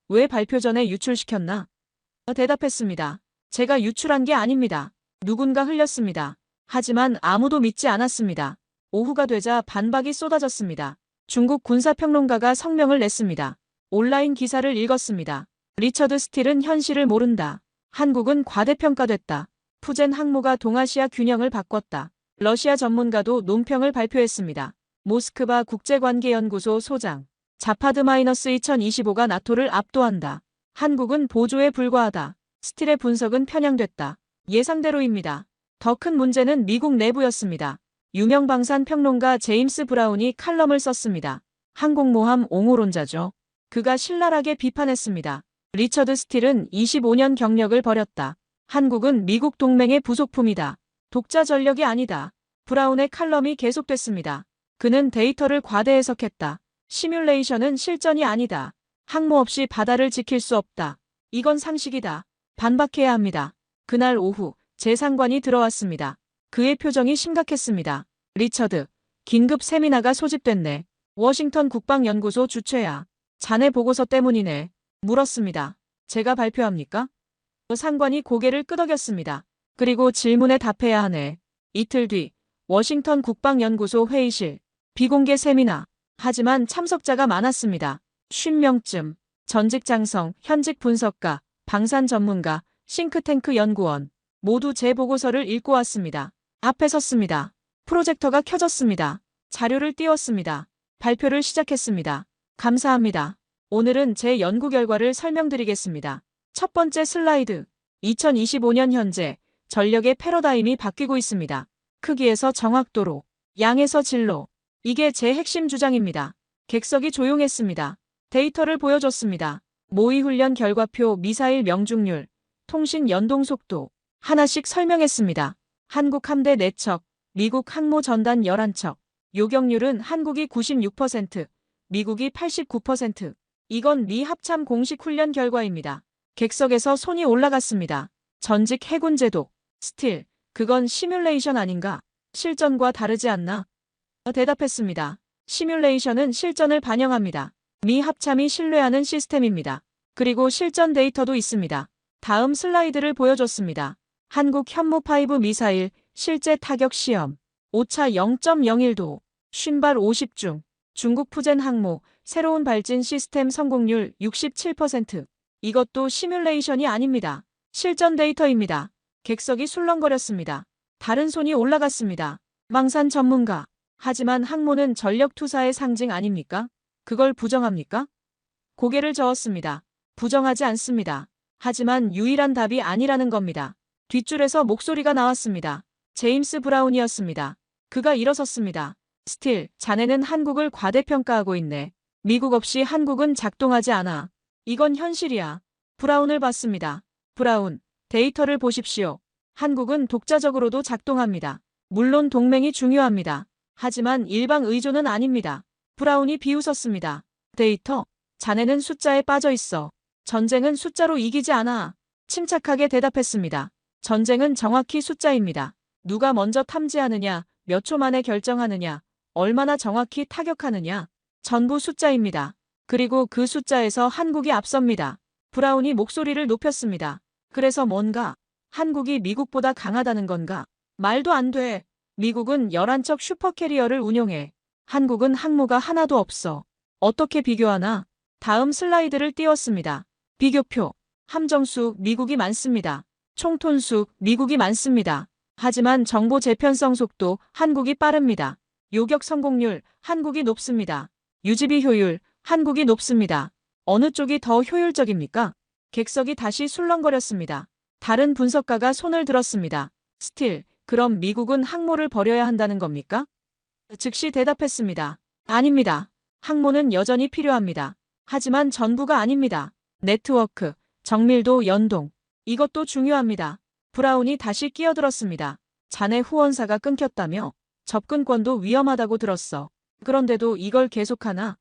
왜 발표 전에 유출시켰나? 대답했습니다. 제가 유출한 게 아닙니다. 누군가 흘렸습니다. 하지만 아무도 믿지 않았습니다. 오후가 되자 반박이 쏟아졌습니다. 중국 군사평론가가 성명을 냈습니다. 온라인 기사를 읽었습니다. 리처드 스틸은 현실을 모른다. 한국은 과대평가됐다. 푸젠 항모가 동아시아 균형을 바꿨다. 러시아 전문가도 논평을 발표했습니다. 모스크바 국제관계연구소 소장 자파드-2025가 나토를 압도한다. 한국은 보조에 불과하다. 스틸의 분석은 편향됐다. 예상대로입니다. 더 큰 문제는 미국 내부였습니다. 유명 방산 평론가 제임스 브라운이 칼럼을 썼습니다. 항공모함 옹호론자죠. 그가 신랄하게 비판했습니다. 리처드 스틸은 25년 경력을 벌였다. 한국은 미국 동맹의 부속품이다. 독자 전력이 아니다. 브라운의 칼럼이 계속됐습니다. 그는 데이터를 과대 해석했다. 시뮬레이션은 실전이 아니다. 항모 없이 바다를 지킬 수 없다. 이건 상식이다. 반박해야 합니다. 그날 오후 제 상관이 들어왔습니다. 그의 표정이 심각했습니다. 리처드, 긴급 세미나가 소집됐네. 워싱턴 국방연구소 주최야. 자네 보고서 때문이네. 물었습니다. 제가 발표합니까? 상관이 고개를 끄덕였습니다. 그리고 질문에 답해야 하네. 이틀 뒤 워싱턴 국방연구소 회의실. 비공개 세미나. 하지만 참석자가 많았습니다. 50명쯤. 전직 장성, 현직 분석가, 방산 전문가, 싱크탱크 연구원. 모두 제 보고서를 읽고 왔습니다. 앞에 섰습니다. 프로젝터가 켜졌습니다. 자료를 띄웠습니다. 발표를 시작했습니다. 감사합니다. 오늘은 제 연구 결과를 설명드리겠습니다. 첫 번째 슬라이드. 2025년 현재 전력의 패러다임이 바뀌고 있습니다. 크기에서 정확도로, 양에서 질로. 이게 제 핵심 주장입니다. 객석이 조용했습니다. 데이터를 보여줬습니다. 모의 훈련 결과표, 미사일 명중률, 통신 연동 속도. 하나씩 설명했습니다. 한국 함대 4척, 미국 항모 전단 11척. 요격률은 한국이 96%, 미국이 89%. 이건 미 합참 공식 훈련 결과입니다. 객석에서 손이 올라갔습니다. 전직 해군 제독, 스틸, 그건 시뮬레이션 아닌가? 실전과 다르지 않나? 대답했습니다. 시뮬레이션은 실전을 반영합니다. 미 합참이 신뢰하는 시스템입니다. 그리고 실전 데이터도 있습니다. 다음 슬라이드를 보여줬습니다. 한국 현무5 미사일 실제 타격 시험. 오차 0.01도. 쉰발 50중. 중국 푸젠 항모 새로운 발진 시스템 성공률 67%. 이것도 시뮬레이션이 아닙니다. 실전 데이터입니다. 객석이 술렁거렸습니다. 다른 손이 올라갔습니다. 망산 전문가. 하지만 항모는 전력 투사의 상징 아닙니까? 그걸 부정합니까? 고개를 저었습니다. 부정하지 않습니다. 하지만 유일한 답이 아니라는 겁니다. 뒷줄에서 목소리가 나왔습니다. 제임스 브라운이었습니다. 그가 일어섰습니다. 스틸, 자네는 한국을 과대평가하고 있네. 미국 없이 한국은 작동하지 않아. 이건 현실이야. 브라운을 봤습니다. 브라운, 데이터를 보십시오. 한국은 독자적으로도 작동합니다. 물론 동맹이 중요합니다. 하지만 일방 의존은 아닙니다. 브라운이 비웃었습니다. 데이터? 자네는 숫자에 빠져 있어. 전쟁은 숫자로 이기지 않아. 침착하게 대답했습니다. 전쟁은 정확히 숫자입니다. 누가 먼저 탐지하느냐, 몇 초 만에 결정하느냐, 얼마나 정확히 타격하느냐. 전부 숫자입니다. 그리고 그 숫자에서 한국이 앞섭니다. 브라운이 목소리를 높였습니다. 그래서 뭔가? 한국이 미국보다 강하다는 건가? 말도 안 돼. 미국은 11척 슈퍼캐리어를 운용해. 한국은 항모가 하나도 없어. 어떻게 비교하나? 다음 슬라이드를 띄웠습니다. 비교표. 함정수, 미국이 많습니다. 총톤수, 미국이 많습니다. 하지만 정보 재편성 속도, 한국이 빠릅니다. 요격 성공률, 한국이 높습니다. 유지비 효율, 한국이 높습니다. 어느 쪽이 더 효율적입니까? 객석이 다시 술렁거렸습니다. 다른 분석가가 손을 들었습니다. 스틸, 그럼 미국은 항모를 버려야 한다는 겁니까? 즉시 대답했습니다. 아닙니다. 항모는 여전히 필요합니다. 하지만 전부가 아닙니다. 네트워크, 정밀도, 연동. 이것도 중요합니다. 브라운이 다시 끼어들었습니다. 자네 후원사가 끊겼다며? 접근권도 위험하다고 들었어. 그런데도 이걸 계속하나?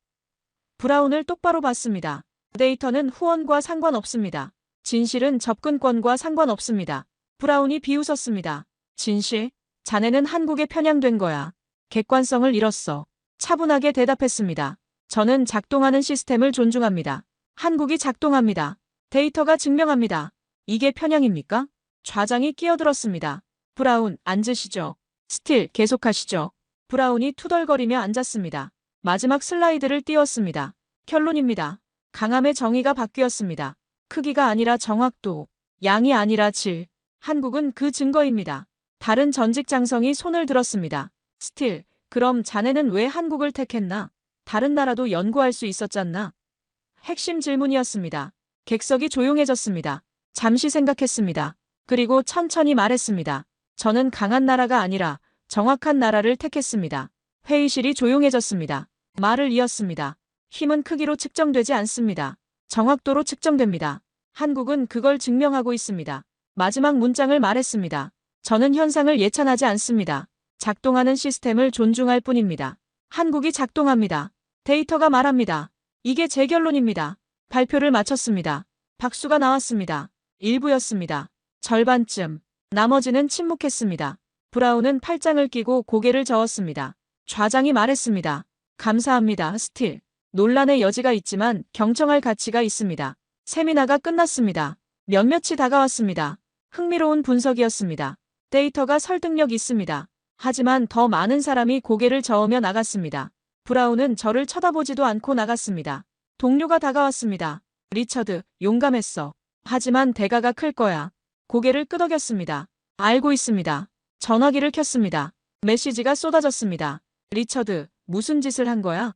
브라운을 똑바로 봤습니다. 데이터는 후원과 상관없습니다. 진실은 접근권과 상관없습니다. 브라운이 비웃었습니다. 진실? 자네는 한국에 편향된 거야. 객관성을 잃었어. 차분하게 대답했습니다. 저는 작동하는 시스템을 존중합니다. 한국이 작동합니다. 데이터가 증명합니다. 이게 편향입니까? 좌장이 끼어들었습니다. 브라운, 앉으시죠. 스틸, 계속하시죠. 브라운이 투덜거리며 앉았습니다. 마지막 슬라이드를 띄웠습니다. 결론입니다. 강함의 정의가 바뀌었습니다. 크기가 아니라 정확도, 양이 아니라 질. 한국은 그 증거입니다. 다른 전직 장성이 손을 들었습니다. 스틸, 그럼 자네는 왜 한국을 택했나? 다른 나라도 연구할 수 있었잖나? 핵심 질문이었습니다. 객석이 조용해졌습니다. 잠시 생각했습니다. 그리고 천천히 말했습니다. 저는 강한 나라가 아니라 정확한 나라를 택했습니다. 회의실이 조용해졌습니다. 말을 이었습니다. 힘은 크기로 측정되지 않습니다. 정확도로 측정됩니다. 한국은 그걸 증명하고 있습니다. 마지막 문장을 말했습니다. 저는 현상을 예찬하지 않습니다. 작동하는 시스템을 존중할 뿐입니다. 한국이 작동합니다. 데이터가 말합니다. 이게 제 결론입니다. 발표를 마쳤습니다. 박수가 나왔습니다. 일부였습니다. 절반쯤. 나머지는 침묵했습니다. 브라운은 팔짱을 끼고 고개를 저었습니다. 좌장이 말했습니다. 감사합니다, 스틸. 논란의 여지가 있지만 경청할 가치가 있습니다. 세미나가 끝났습니다. 몇몇이 다가왔습니다. 흥미로운 분석이었습니다. 데이터가 설득력 있습니다. 하지만 더 많은 사람이 고개를 저으며 나갔습니다. 브라운은 저를 쳐다보지도 않고 나갔습니다. 동료가 다가왔습니다. 리처드, 용감했어. 하지만 대가가 클 거야. 고개를 끄덕였습니다. 알고 있습니다. 전화기를 켰습니다. 메시지가 쏟아졌습니다. 리처드, 무슨 짓을 한 거야?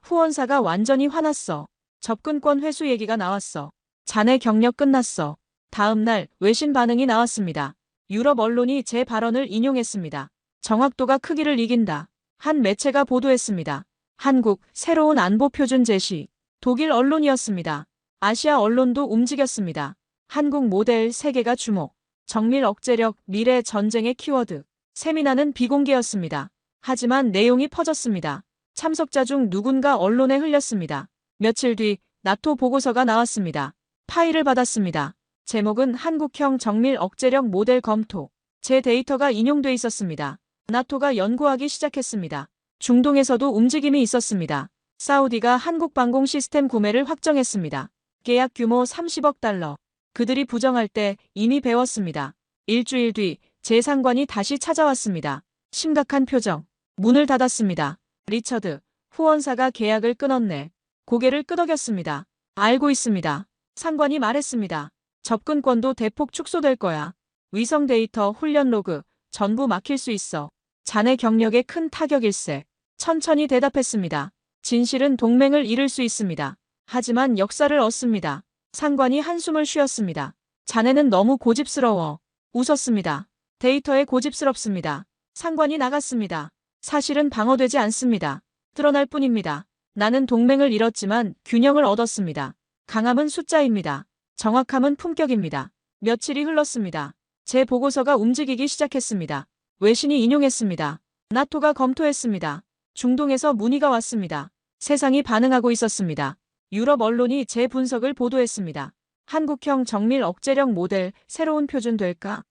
후원사가 완전히 화났어. 접근권 회수 얘기가 나왔어. 자네 경력 끝났어. 다음 날 외신 반응이 나왔습니다. 유럽 언론이 제 발언을 인용했습니다. 정확도가 크기를 이긴다. 한 매체가 보도했습니다. 한국, 새로운 안보 표준 제시. 독일 언론이었습니다. 아시아 언론도 움직였습니다. 한국 모델 세계가 주목. 정밀 억제력, 미래 전쟁의 키워드. 세미나는 비공개였습니다. 하지만 내용이 퍼졌습니다. 참석자 중 누군가 언론에 흘렸습니다. 며칠 뒤 나토 보고서가 나왔습니다. 파일을 받았습니다. 제목은 한국형 정밀 억제력 모델 검토. 제 데이터가 인용돼 있었습니다. 나토가 연구하기 시작했습니다. 중동에서도 움직임이 있었습니다. 사우디가 한국 방공 시스템 구매를 확정했습니다. 계약 규모 30억 달러. 그들이 부정할 때 이미 배웠습니다. 일주일 뒤 제 상관이 다시 찾아왔습니다. 심각한 표정. 문을 닫았습니다. 리처드, 후원사가 계약을 끊었네. 고개를 끄덕였습니다. 알고 있습니다. 상관이 말했습니다. 접근권도 대폭 축소될 거야. 위성 데이터, 훈련 로그, 전부 막힐 수 있어. 자네 경력에 큰 타격일세. 천천히 대답했습니다. 진실은 동맹을 잃을 수 있습니다. 하지만 역사를 얻습니다. 상관이 한숨을 쉬었습니다. 자네는 너무 고집스러워. 웃었습니다. 데이터에 고집스럽습니다. 상관이 나갔습니다. 사실은 방어되지 않습니다. 드러날 뿐입니다. 나는 동맹을 잃었지만 균형을 얻었습니다. 강함은 숫자입니다. 정확함은 품격입니다. 며칠이 흘렀습니다. 제 보고서가 움직이기 시작했습니다. 외신이 인용했습니다. 나토가 검토했습니다. 중동에서 문의가 왔습니다. 세상이 반응하고 있었습니다. 유럽 언론이 제 분석을 보도했습니다. 한국형 정밀 억제력 모델 새로운 표준 될까?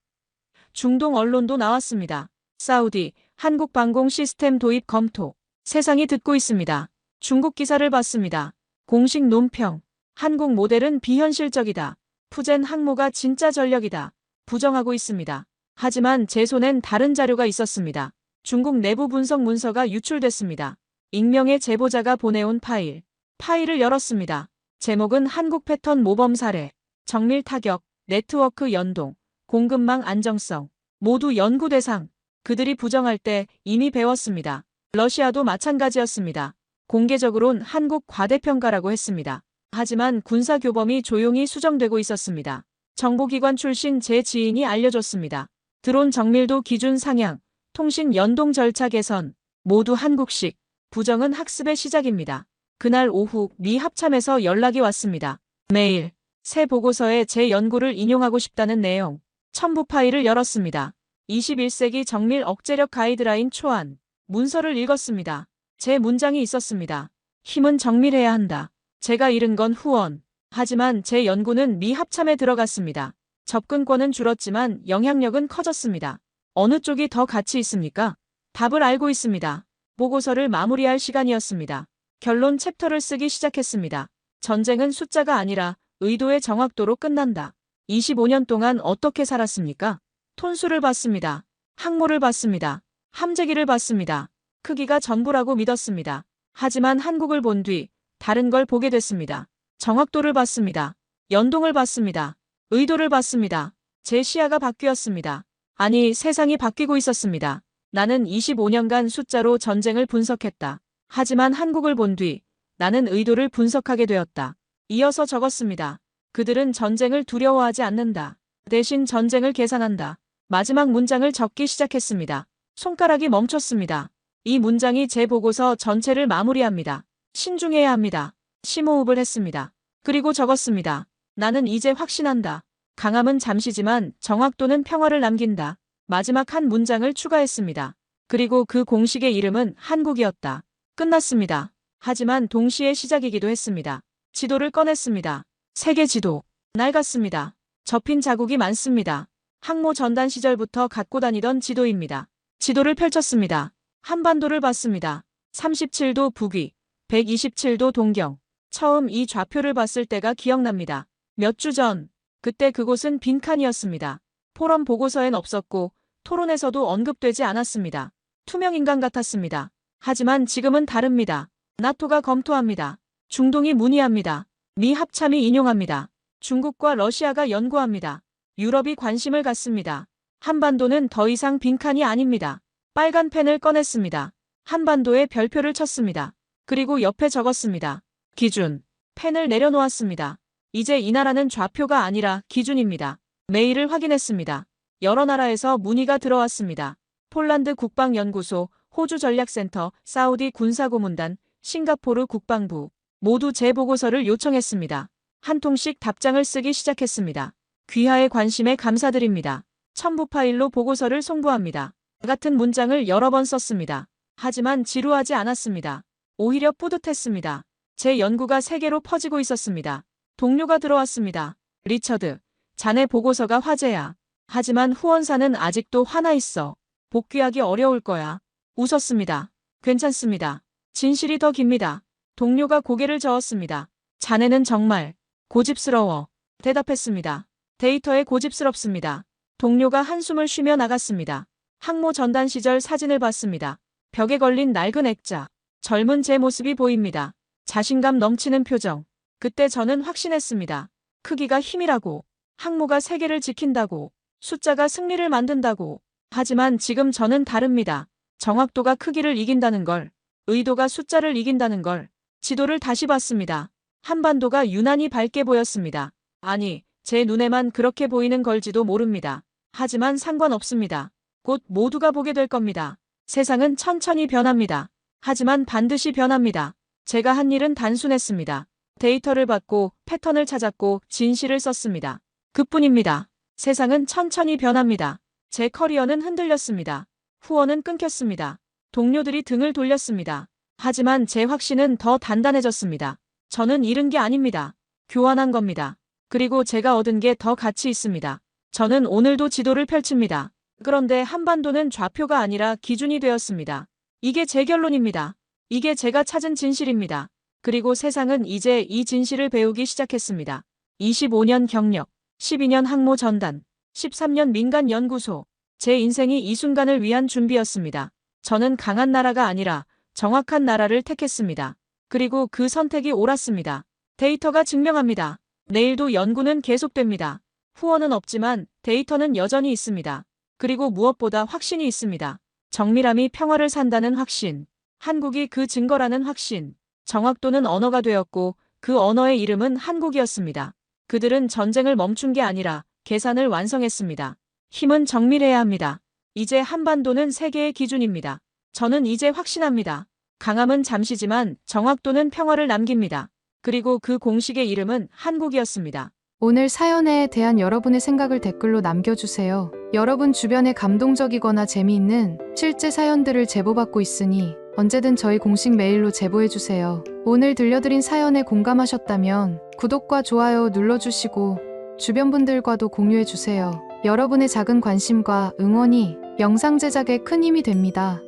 중동 언론도 나왔습니다. 사우디, 한국 방공 시스템 도입 검토. 세상이 듣고 있습니다. 중국 기사를 봤습니다. 공식 논평. 한국 모델은 비현실적이다. 푸젠 항모가 진짜 전력이다. 부정하고 있습니다. 하지만 제 손엔 다른 자료가 있었습니다. 중국 내부 분석 문서가 유출됐습니다. 익명의 제보자가 보내온 파일. 파일을 열었습니다. 제목은 한국 패턴 모범 사례. 정밀 타격, 네트워크 연동, 공급망 안정성. 모두 연구 대상. 그들이 부정할 때 이미 배웠습니다. 러시아도 마찬가지였습니다. 공개적으론 한국 과대평가라고 했습니다. 하지만 군사교범이 조용히 수정되고 있었습니다. 정보기관 출신 제 지인이 알려줬습니다. 드론 정밀도 기준 상향, 통신 연동 절차 개선, 모두 한국식. 부정은 학습의 시작입니다. 그날 오후 미 합참에서 연락이 왔습니다. 메일. 새 보고서에 제 연구를 인용하고 싶다는 내용. 첨부 파일을 열었습니다. 21세기 정밀 억제력 가이드라인 초안. 문서를 읽었습니다. 제 문장이 있었습니다. 힘은 정밀해야 한다. 제가 잃은 건 후원. 하지만 제 연구는 미 합참에 들어갔습니다. 접근권은 줄었지만 영향력은 커졌습니다. 어느 쪽이 더 가치 있습니까? 답을 알고 있습니다. 보고서를 마무리할 시간이었습니다. 결론 챕터를 쓰기 시작했습니다. 전쟁은 숫자가 아니라 의도의 정확도로 끝난다. 25년 동안 어떻게 살았습니까? 톤수를 봤습니다. 항모를 봤습니다. 함재기를 봤습니다. 크기가 전부라고 믿었습니다. 하지만 한국을 본 뒤 다른 걸 보게 됐습니다. 정확도를 봤습니다. 연동을 봤습니다. 의도를 봤습니다. 제 시야가 바뀌었습니다. 아니, 세상이 바뀌고 있었습니다. 나는 25년간 숫자로 전쟁을 분석했다. 하지만 한국을 본 뒤 나는 의도를 분석하게 되었다. 이어서 적었습니다. 그들은 전쟁을 두려워하지 않는다. 대신 전쟁을 계산한다. 마지막 문장을 적기 시작했습니다. 손가락이 멈췄습니다. 이 문장이 제 보고서 전체를 마무리합니다. 신중해야 합니다. 심호흡을 했습니다. 그리고 적었습니다. 나는 이제 확신한다. 강함은 잠시지만 정확도는 평화를 남긴다. 마지막 한 문장을 추가했습니다. 그리고 그 공식의 이름은 한국이었다. 끝났습니다. 하지만 동시에 시작이기도 했습니다. 지도를 꺼냈습니다. 세계 지도. 낡았습니다. 접힌 자국이 많습니다. 항모 전단 시절부터 갖고 다니던 지도입니다. 지도를 펼쳤습니다. 한반도를 봤습니다. 37도 북위, 127도 동경. 처음 이 좌표를 봤을 때가 기억납니다. 몇 주 전, 그때 그곳은 빈칸이었습니다. 포럼 보고서엔 없었고 토론에서도 언급되지 않았습니다. 투명인간 같았습니다. 하지만 지금은 다릅니다. 나토가 검토합니다. 중동이 문의합니다. 미 합참이 인용합니다. 중국과 러시아가 연구합니다. 유럽이 관심을 갖습니다. 한반도는 더 이상 빈칸이 아닙니다. 빨간 펜을 꺼냈습니다. 한반도에 별표를 쳤습니다. 그리고 옆에 적었습니다. 기준. 펜을 내려놓았습니다. 이제 이 나라는 좌표가 아니라 기준입니다. 메일을 확인했습니다. 여러 나라에서 문의가 들어왔습니다. 폴란드 국방연구소, 호주 전략센터, 사우디 군사고문단, 싱가포르 국방부. 모두 제 보고서를 요청했습니다. 한 통씩 답장을 쓰기 시작했습니다. 귀하의 관심에 감사드립니다. 첨부 파일로 보고서를 송부합니다. 같은 문장을 여러 번 썼습니다. 하지만 지루하지 않았습니다. 오히려 뿌듯했습니다. 제 연구가 세계로 퍼지고 있었습니다. 동료가 들어왔습니다. 리처드, 자네 보고서가 화제야. 하지만 후원사는 아직도 화나 있어. 복귀하기 어려울 거야. 웃었습니다. 괜찮습니다. 진실이 더 깁니다. 동료가 고개를 저었습니다. 자네는 정말 고집스러워. 대답했습니다. 데이터에 고집스럽습니다. 동료가 한숨을 쉬며 나갔습니다. 항모 전단 시절 사진을 봤습니다. 벽에 걸린 낡은 액자. 젊은 제 모습이 보입니다. 자신감 넘치는 표정. 그때 저는 확신했습니다. 크기가 힘이라고. 항모가 세계를 지킨다고. 숫자가 승리를 만든다고. 하지만 지금 저는 다릅니다. 정확도가 크기를 이긴다는 걸. 의도가 숫자를 이긴다는 걸. 지도를 다시 봤습니다. 한반도가 유난히 밝게 보였습니다. 아니, 제 눈에만 그렇게 보이는 걸지도 모릅니다. 하지만 상관없습니다. 곧 모두가 보게 될 겁니다. 세상은 천천히 변합니다. 하지만 반드시 변합니다. 제가 한 일은 단순했습니다. 데이터를 받고 패턴을 찾았고 진실을 썼습니다. 그뿐입니다. 세상은 천천히 변합니다. 제 커리어는 흔들렸습니다. 후원은 끊겼습니다. 동료들이 등을 돌렸습니다. 하지만 제 확신은 더 단단해졌습니다. 저는 잃은 게 아닙니다. 교환한 겁니다. 그리고 제가 얻은 게 더 가치 있습니다. 저는 오늘도 지도를 펼칩니다. 그런데 한반도는 좌표가 아니라 기준이 되었습니다. 이게 제 결론입니다. 이게 제가 찾은 진실입니다. 그리고 세상은 이제 이 진실을 배우기 시작했습니다. 25년 경력, 12년 항모 전단, 13년 민간 연구소. 제 인생이 이 순간을 위한 준비였습니다. 저는 강한 나라가 아니라 정확한 나라를 택했습니다. 그리고 그 선택이 옳았습니다. 데이터가 증명합니다. 내일도 연구는 계속됩니다. 후원은 없지만 데이터는 여전히 있습니다. 그리고 무엇보다 확신이 있습니다. 정밀함이 평화를 산다는 확신. 한국이 그 증거라는 확신. 정확도는 언어가 되었고 그 언어의 이름은 한국이었습니다. 그들은 전쟁을 멈춘 게 아니라 계산을 완성했습니다. 힘은 정밀해야 합니다. 이제 한반도는 세계의 기준입니다. 저는 이제 확신합니다. 강함은 잠시지만 정확도는 평화를 남깁니다. 그리고 그 공식의 이름은 한국이었습니다. 오늘 사연에 대한 여러분의 생각을 댓글로 남겨주세요. 여러분 주변에 감동적이거나 재미있는 실제 사연들을 제보받고 있으니 언제든 저희 공식 메일로 제보해주세요. 오늘 들려드린 사연에 공감하셨다면 구독과 좋아요 눌러주시고 주변 분들과도 공유해주세요. 여러분의 작은 관심과 응원이 영상 제작에 큰 힘이 됩니다.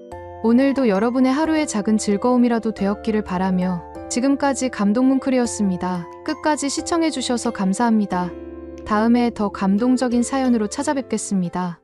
오늘도 여러분의 하루의 작은 즐거움이라도 되었기를 바라며 지금까지 감동뭉클이었습니다. 끝까지 시청해주셔서 감사합니다. 다음에 더 감동적인 사연으로 찾아뵙겠습니다.